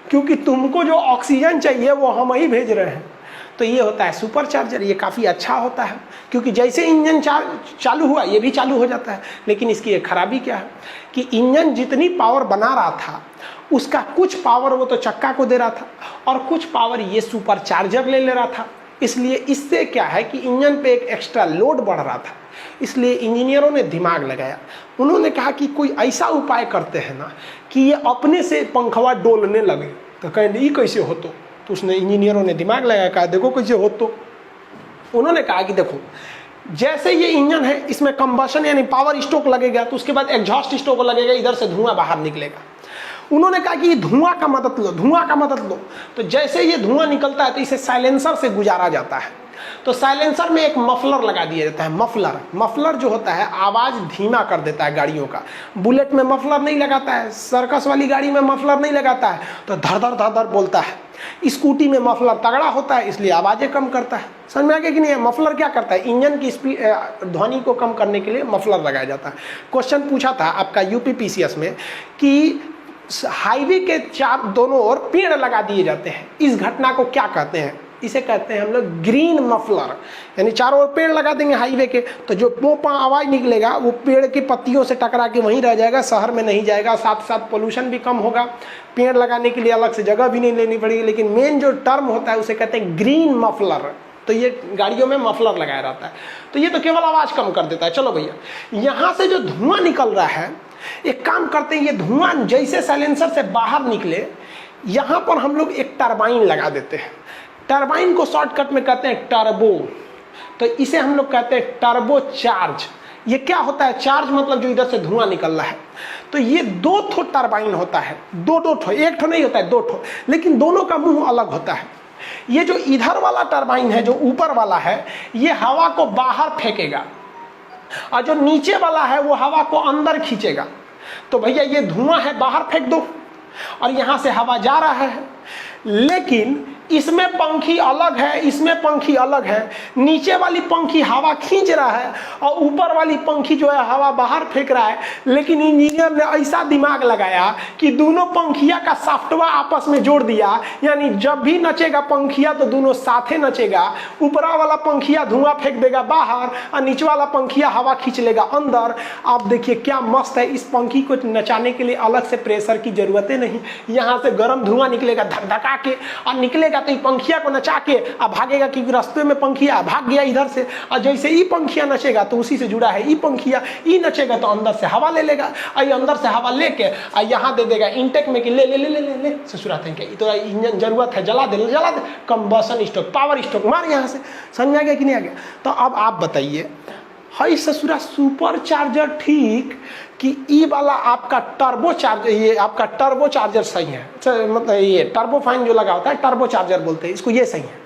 क्योंकि तुमको जो ऑक्सीजन चाहिए वो हम ही भेज रहे हैं। तो ये होता है सुपर चार्जर। ये काफ़ी अच्छा होता है क्योंकि जैसे इंजन चालू हुआ ये भी चालू हो जाता है। लेकिन इसकी एक खराबी क्या है कि इंजन जितनी पावर बना रहा था उसका कुछ पावर वो तो चक्का को दे रहा था और कुछ पावर ये सुपर चार्जर ले रहा था। इसलिए इससे क्या है कि इंजन पे एक एक्स्ट्रा लोड बढ़ रहा था। इसलिए इंजीनियरों ने दिमाग लगाया, उन्होंने कहा कि कोई ऐसा उपाय करते हैं ना कि ये अपने से पंखवा डोलने लगे। तो कहें ये कैसे हो? तो उसने इंजीनियरों ने दिमाग लगाया, कहा देखो कैसे हो। तो उन्होंने कहा कि देखो जैसे ये इंजन है इसमें कंबशन यानी पावर स्ट्रोक लगेगा तो उसके बाद एग्जॉस्ट स्ट्रोक लगेगा, इधर से धुआं बाहर निकलेगा। उन्होंने कहा कि धुआं का मदद लो, धुआं का मदद लो। तो जैसे ये धुआं निकलता है तो इसे साइलेंसर से गुजारा जाता है। तो साइलेंसर में एक मफलर लगा दिया जाता है। मफलर जो होता है आवाज़ धीमा कर देता है गाड़ियों का। बुलेट में मफलर नहीं लगाता है, सर्कस वाली गाड़ी में मफलर नहीं लगाता है, तो धड़ धड़ बोलता है। स्कूटी में मफलर तगड़ा होता है इसलिए आवाज़ें कम करता है। समझ में आ गया कि नहीं? मफलर क्या करता है? इंजन की स्पीड ध्वनि को कम करने के लिए मफलर लगाया जाता है। क्वेश्चन पूछा था आपका यूपीपीसीएस में कि हाईवे के दोनों ओर पेड़ लगा दिए जाते हैं, इस घटना को क्या कहते हैं? इसे कहते हैं हम लोग ग्रीन मफलर। यानी चारों ओर पेड़ लगा देंगे हाईवे के, तो जो पोपा आवाज़ निकलेगा वो पेड़ की पत्तियों से टकरा के वहीं रह जाएगा, शहर में नहीं जाएगा। साथ साथ पोल्यूशन भी कम होगा, पेड़ लगाने के लिए अलग से जगह भी नहीं लेनी पड़ेगी। लेकिन मेन जो टर्म होता है उसे कहते हैं ग्रीन मफलर। तो ये गाड़ियों में मफलर लगाया रहता है। तो ये तो केवल आवाज़ कम कर देता है। चलो भैया, यहाँ से जो धुआं निकल रहा है, एक काम करते हैं, ये धुआं जैसे साइलेंसर से बाहर निकले यहाँ पर हम लोग एक टरबाइन लगा देते हैं। टरबाइन को शॉर्टकट में कहते हैं टर्बो। तो इसे हम लोग कहते हैं टर्बो चार्ज। ये क्या होता है? चार्ज मतलब जो इधर से धुआं निकल रहा है। तो ये 2 ठो टरबाइन होता है, 2 ठो, एक ठो नहीं होता है, 2 ठो, लेकिन दोनों का मुंह अलग होता है। ये जो इधर वाला टरबाइन है, जो ऊपर वाला है, ये हवा को बाहर फेंकेगा और जो नीचे वाला है वो हवा को अंदर खींचेगा। तो भैया ये धुआं है, बाहर फेंक दो और यहाँ से हवा जा रहा है। लेकिन इसमें पंखी अलग है, इसमें पंखी अलग है। नीचे वाली पंखी हवा खींच रहा है और ऊपर वाली पंखी जो है हवा बाहर फेंक रहा है। लेकिन इंजीनियर ने ऐसा दिमाग लगाया कि दोनों पंखिया का सॉफ्टवेयर आपस में जोड़ दिया, यानी जब भी नचेगा पंखिया तो दोनों साथे नचेगा। ऊपरा वाला पंखिया धुआं फेंक देगा बाहर और नीचे वाला पंखिया हवा खींच लेगा अंदर। आप देखिए क्या मस्त है। इस पंखी को नचाने के लिए अलग से प्रेशर की जरूरत नहीं। यहाँ से गर्म धुआं निकलेगा धक-धका के और निकलेगा तो ये पंखिया को नचा के अब भागेगा, क्योंकि रास्ते में पंखिया भाग गया इधर से। और जैसे ही पंखिया नचेगा तो उसी से जुड़ा है, ई पंखिया ई नचेगा तो अंदर से हवा ले लेगा और ये अंदर से हवा लेके और यहाँ दे देगा इनटेक में कि ले ले ले ले ले ले ससुराते हैं, तो इंजन जरूरत है, जला दे कंबशन स्ट्रोक, पावर स्ट्रोक मार यहाँ से। समझ में आ गया कि नहीं आ गया? तो अब आप बताइए, हाई ससुरा सुपर चार्जर ठीक कि ई वाला आपका टर्बो चार्जर, ये आपका टर्बो चार्जर सही है? मतलब ये टर्बो फाइन जो लगा होता है टर्बो चार्जर बोलते हैं इसको, ये सही है।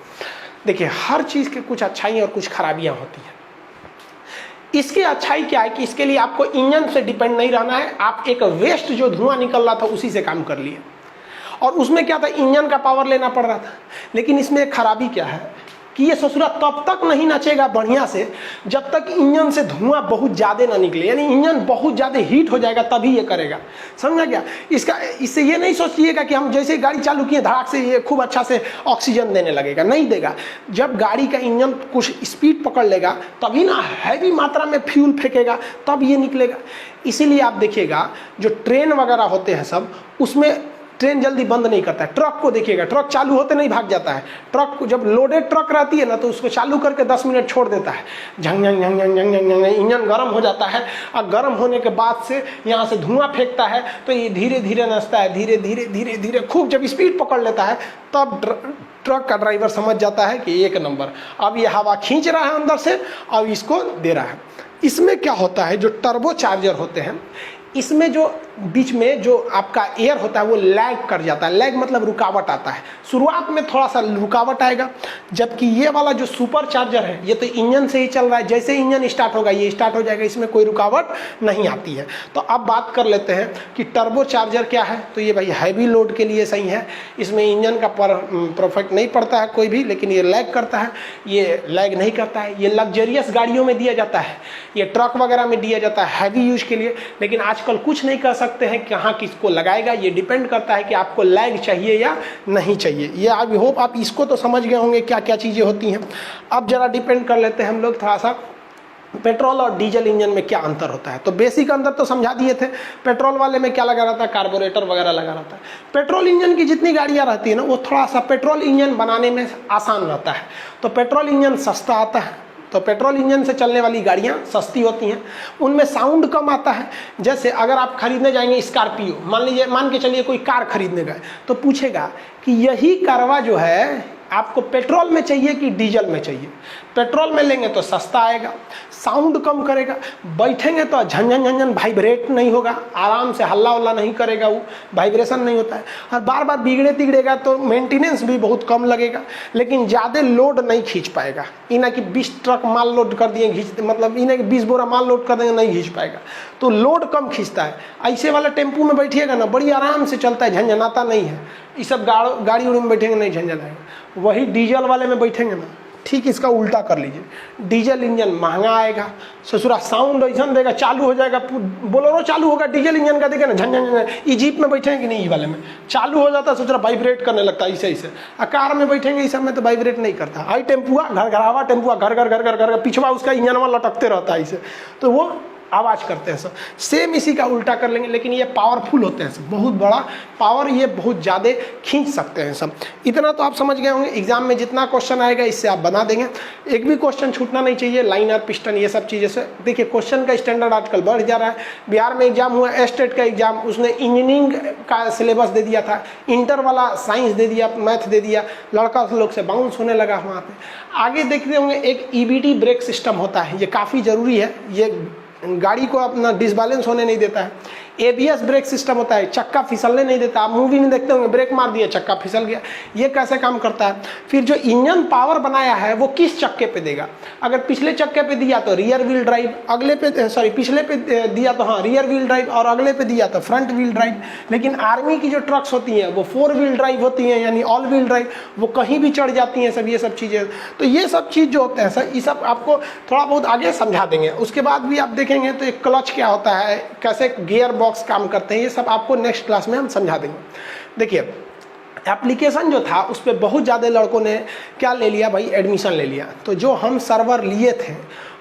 देखिए हर चीज़ के कुछ अच्छाई और कुछ खराबियां होती हैं। इसकी अच्छाई क्या है कि इसके लिए आपको इंजन से डिपेंड नहीं रहना है। आप एक वेस्ट जो धुआं निकल रहा था उसी से काम कर लिए, और उसमें क्या था, इंजन का पावर लेना पड़ रहा था। लेकिन इसमें एक खराबी क्या है कि ये ससुरा तब तक नहीं नचेगा बढ़िया से जब तक इंजन से धुआं बहुत ज़्यादा ना निकले, यानी इंजन बहुत ज़्यादा हीट हो जाएगा तभी ये करेगा। समझा क्या? इससे ये नहीं सोचिएगा कि हम जैसे गाड़ी चालू किए धड़ाक से ये खूब अच्छा से ऑक्सीजन देने लगेगा, नहीं देगा। जब गाड़ी का इंजन कुछ स्पीड पकड़ लेगा तभी ना हैवी मात्रा में फ्यूल फेंकेगा, तब ये निकलेगा। इसीलिए आप देखिएगा जो ट्रेन वगैरह होते हैं सब, उसमें ट्रेन जल्दी बंद नहीं करता है। ट्रक को देखिएगा, ट्रक चालू होते नहीं भाग जाता है। ट्रक को जब लोडेड ट्रक रहती है ना तो उसको चालू करके 10 मिनट छोड़ देता है, झंग झंग झंग झंग झंग झंग, इंजन गर्म हो जाता है और गर्म होने के बाद से यहाँ से धुआं फेंकता है तो ये धीरे धीरे नचता है, धीरे धीरे धीरे धीरे खूब जब स्पीड पकड़ लेता है तब ट्रक का ड्राइवर समझ जाता है कि एक नंबर, अब ये हवा खींच रहा है अंदर से, अब इसको दे रहा है। इसमें क्या होता है, जो टर्बो चार्जर होते हैं इसमें जो बीच में जो आपका एयर होता है वो लैग कर जाता है। लैग मतलब रुकावट आता है, शुरुआत में थोड़ा सा रुकावट आएगा। जबकि ये वाला जो सुपर चार्जर है ये तो इंजन से ही चल रहा है, जैसे इंजन स्टार्ट होगा ये स्टार्ट हो जाएगा, इसमें कोई रुकावट नहीं आती है। तो अब बात कर लेते हैं कि टर्बो चार्जर क्या है। तो ये भाई हैवी लोड के लिए सही है, इसमें इंजन का परफेक्ट नहीं पड़ता है कोई भी, लेकिन ये लैग करता है, ये लैग नहीं करता है। ये लग्जरियस गाड़ियों में दिया जाता है, ये ट्रक वगैरह में दिया जाता है हैवी यूज के लिए। लेकिन आजकल कुछ नहीं कर सकते हैं कहाँ किसको लगाएगा, ये डिपेंड करता है कि आपको लैग चाहिए या नहीं चाहिए। ये आई होप आप इसको तो समझ गए होंगे क्या क्या चीज़ें होती हैं। अब जरा डिपेंड कर लेते हैं हम लोग थोड़ा सा पेट्रोल और डीजल इंजन में क्या अंतर होता है। तो बेसिक अंतर तो समझा दिए थे। पेट्रोल वाले में क्या लगा रहता है, कार्बोरेटर वगैरह लगा रहता है। पेट्रोल इंजन की जितनी गाड़ियाँ रहती है ना वो थोड़ा सा पेट्रोल इंजन बनाने में आसान रहता है, तो पेट्रोल इंजन सस्ता आता है। तो पेट्रोल इंजन से चलने वाली गाड़ियाँ सस्ती होती हैं, उनमें साउंड कम आता है। जैसे अगर आप खरीदने जाएंगे स्कॉर्पियो, मान के चलिए कोई कार खरीदने गए तो पूछेगा कि यही कारवा जो है आपको पेट्रोल में चाहिए कि डीजल में चाहिए। पेट्रोल में लेंगे तो सस्ता आएगा, साउंड कम करेगा, बैठेंगे तो झंझन झंझन वाइब्रेट नहीं होगा, आराम से हल्ला उल्ला नहीं करेगा, वो वाइब्रेशन नहीं होता है। और बार बार बिगड़े तिगड़ेगा तो मेंटेनेंस भी बहुत कम लगेगा, लेकिन ज़्यादा लोड नहीं खींच पाएगा। इना कि 20 ट्रक माल लोड कर दिए मतलब इन्हें कि 20 बोरा माल लोड कर देंगे, नहीं खींच पाएगा, तो लोड कम खींचता है। ऐसे वाला टेम्पू में बैठिएगा ना बड़ी आराम से चलता है, झंझनाता नहीं है। ये सब गाड़ी उड़ी में बैठेंगे नहीं झंझनाएगा। वही डीजल वाले में बैठेंगे ना ठीक इसका उल्टा कर लीजिए, डीजल इंजन महंगा आएगा, ससुरा साउंड ऐसा देगा, चालू हो जाएगा, बोलेरो चालू होगा डीजल इंजन का, देखे ना झंझन। ई जीप में बैठेंगे कि नहीं, ई वाले में चालू हो जाता है, ससुरा वाइब्रेट करने लगता है ऐसे। कार में बैठेंगे इस सब में तो वाइब्रेट नहीं करता। आई टेम्पुआ घर घरावा टेम्पुआ घर घर घर घर घर पिछवा उसका इंजन लटकते रहता है ऐसे, तो वो आवाज़ करते हैं सब। सेम इसी का उल्टा कर लेंगे, लेकिन ये पावरफुल होते हैं सब, बहुत बड़ा पावर ये बहुत ज़्यादा खींच सकते हैं सब। इतना तो आप समझ गए होंगे। एग्जाम में जितना क्वेश्चन आएगा इससे आप बना देंगे, एक भी क्वेश्चन छूटना नहीं चाहिए। लाइनर पिस्टन ये सब चीज़ें से देखिए क्वेश्चन का स्टैंडर्ड आजकल बढ़ जा रहा है। बिहार में एग्जाम हुआ स्टेट का एग्जाम, उसने इंजीनियरिंग का सिलेबस दे दिया था, इंटर वाला साइंस दे दिया, मैथ दे दिया, लड़का लोग से बाउंस होने लगा वहाँ पे। आगे देखते होंगे एक EBD ब्रेक सिस्टम होता है, ये काफ़ी ज़रूरी है, ये गाड़ी को अपना डिसबैलेंस होने नहीं देता है। ABS ब्रेक सिस्टम होता है, चक्का फिसलने नहीं देता। आप मूवी में देखते होंगे ब्रेक मार दिया चक्का फिसल गया, ये कैसे काम करता है। फिर जो इंजन पावर बनाया है वो किस चक्के पे देगा, अगर पिछले चक्के पे दिया तो रियर व्हील ड्राइव, अगले पे पिछले पे दिया तो हाँ रियर व्हील ड्राइव, और अगले पे दिया तो फ्रंट व्हील ड्राइव। लेकिन आर्मी की जो ट्रक्स होती हैं वो 4 व्हील ड्राइव होती हैं, यानी ऑल व्हील ड्राइव, वो कहीं भी चढ़ जाती हैं सब, ये सब चीज़ें। तो ये सब चीज़ जो होते हैं सर, ये सब आपको थोड़ा बहुत आगे समझा देंगे। उसके बाद भी आप देखेंगे तो एक क्लच क्या होता है, कैसे गियर बॉक्स काम करते हैं, ये सब आपको नेक्स्ट क्लास में हम समझा देंगे। देखिए एप्लीकेशन जो था उस पर बहुत ज़्यादा लड़कों ने क्या ले लिया भाई, एडमिशन ले लिया। तो जो हम सर्वर लिए थे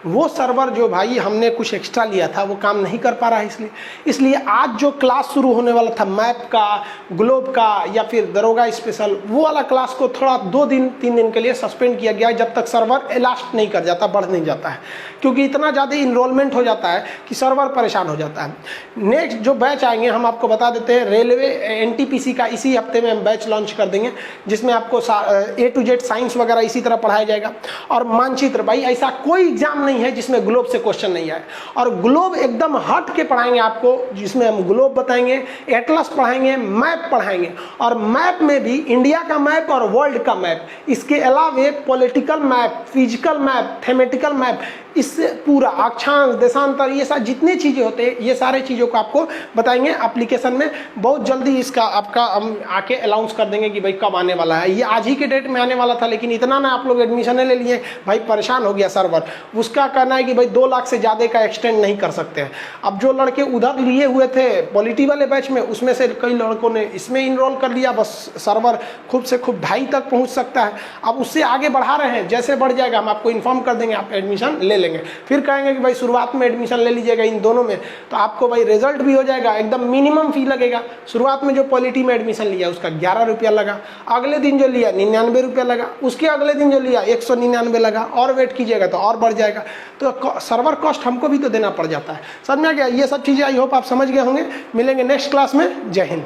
वो सर्वर जो भाई हमने कुछ एक्स्ट्रा लिया था वो काम नहीं कर पा रहा है, इसलिए आज जो क्लास शुरू होने वाला था मैप का, ग्लोब का या फिर दरोगा स्पेशल, वो वाला क्लास को थोड़ा 2-3 दिन के लिए सस्पेंड किया गया जब तक सर्वर एलास्ट नहीं कर जाता, बढ़ नहीं जाता है, क्योंकि इतना ज़्यादा इनरोलमेंट हो जाता है कि सर्वर परेशान हो जाता है। नेक्स्ट जो बैच आएंगे हम आपको बता देते हैं, रेलवे NTPC का इसी हफ्ते में हम बैच लॉन्च कर देंगे, जिसमें आपको A to Z साइंस वगैरह इसी तरह पढ़ाया जाएगा। और मानचित्र भाई ऐसा कोई एग्जाम नहीं है जिसमें ग्लोब से क्वेश्चन नहीं आए। और ग्लोब एकदम हट के पढ़ाएंगे आपको, जिसमें हम ग्लोब बताएंगे, एटलस पढ़ाएंगे, मैप पढ़ाएंगे। और मैप में भी इंडिया का मैप और वर्ल्ड का मैप, इसके अलावे political map, physical map, thematic map, इससे पूरा अक्षांश, देशांतर, ये सारी जितनी चीज़ें होते हैं, ये सारे चीज़ों को आपको बताएंगे एप्लीकेशन में। बहुत जल्दी इसका आपका हम आके अनाउंस कर देंगे कि भाई कब आने वाला है। ये आज ही के डेट में आने वाला था, लेकिन इतना ना आप लोग एडमिशन ले लिए भाई, परेशान हो गया सर्वर। उसका कहना है कि भाई 2 लाख से ज़्यादा का एक्सटेंड नहीं कर सकते हैं। अब जो लड़के उधर लिए हुए थे पॉलिटी वाले बैच में, उसमें से कई लड़कों ने इसमें इनरोल कर लिया, बस सर्वर खूब से खूब 2.5 तक पहुँच सकता है। अब उससे आगे बढ़ा रहे हैं, जैसे बढ़ जाएगा हम आपको इन्फॉर्म कर देंगे, आप एडमिशन ले लेंगे। फिर कहेंगे कि भाई शुरुआत में एडमिशन ले लीजिएगा इन दोनों में, तो आपको भाई रिजल्ट भी हो जाएगा, एकदम मिनिमम फी लगेगा। शुरुआत में जो पॉलिटी में एडमिशन लिया उसका 11 रुपया लगा, अगले दिन जो लिया 99 रुपया लगा, उसके अगले दिन जो लिया 199 लगा, और वेट कीजिएगा तो और बढ़ जाएगा। तो सर्वर कॉस्ट हमको भी तो देना पड़ जाता है। समझ में आ गया? ये सब चीज़ें आई होप आप समझ गए होंगे। मिलेंगे नेक्स्ट क्लास में। जय हिंद।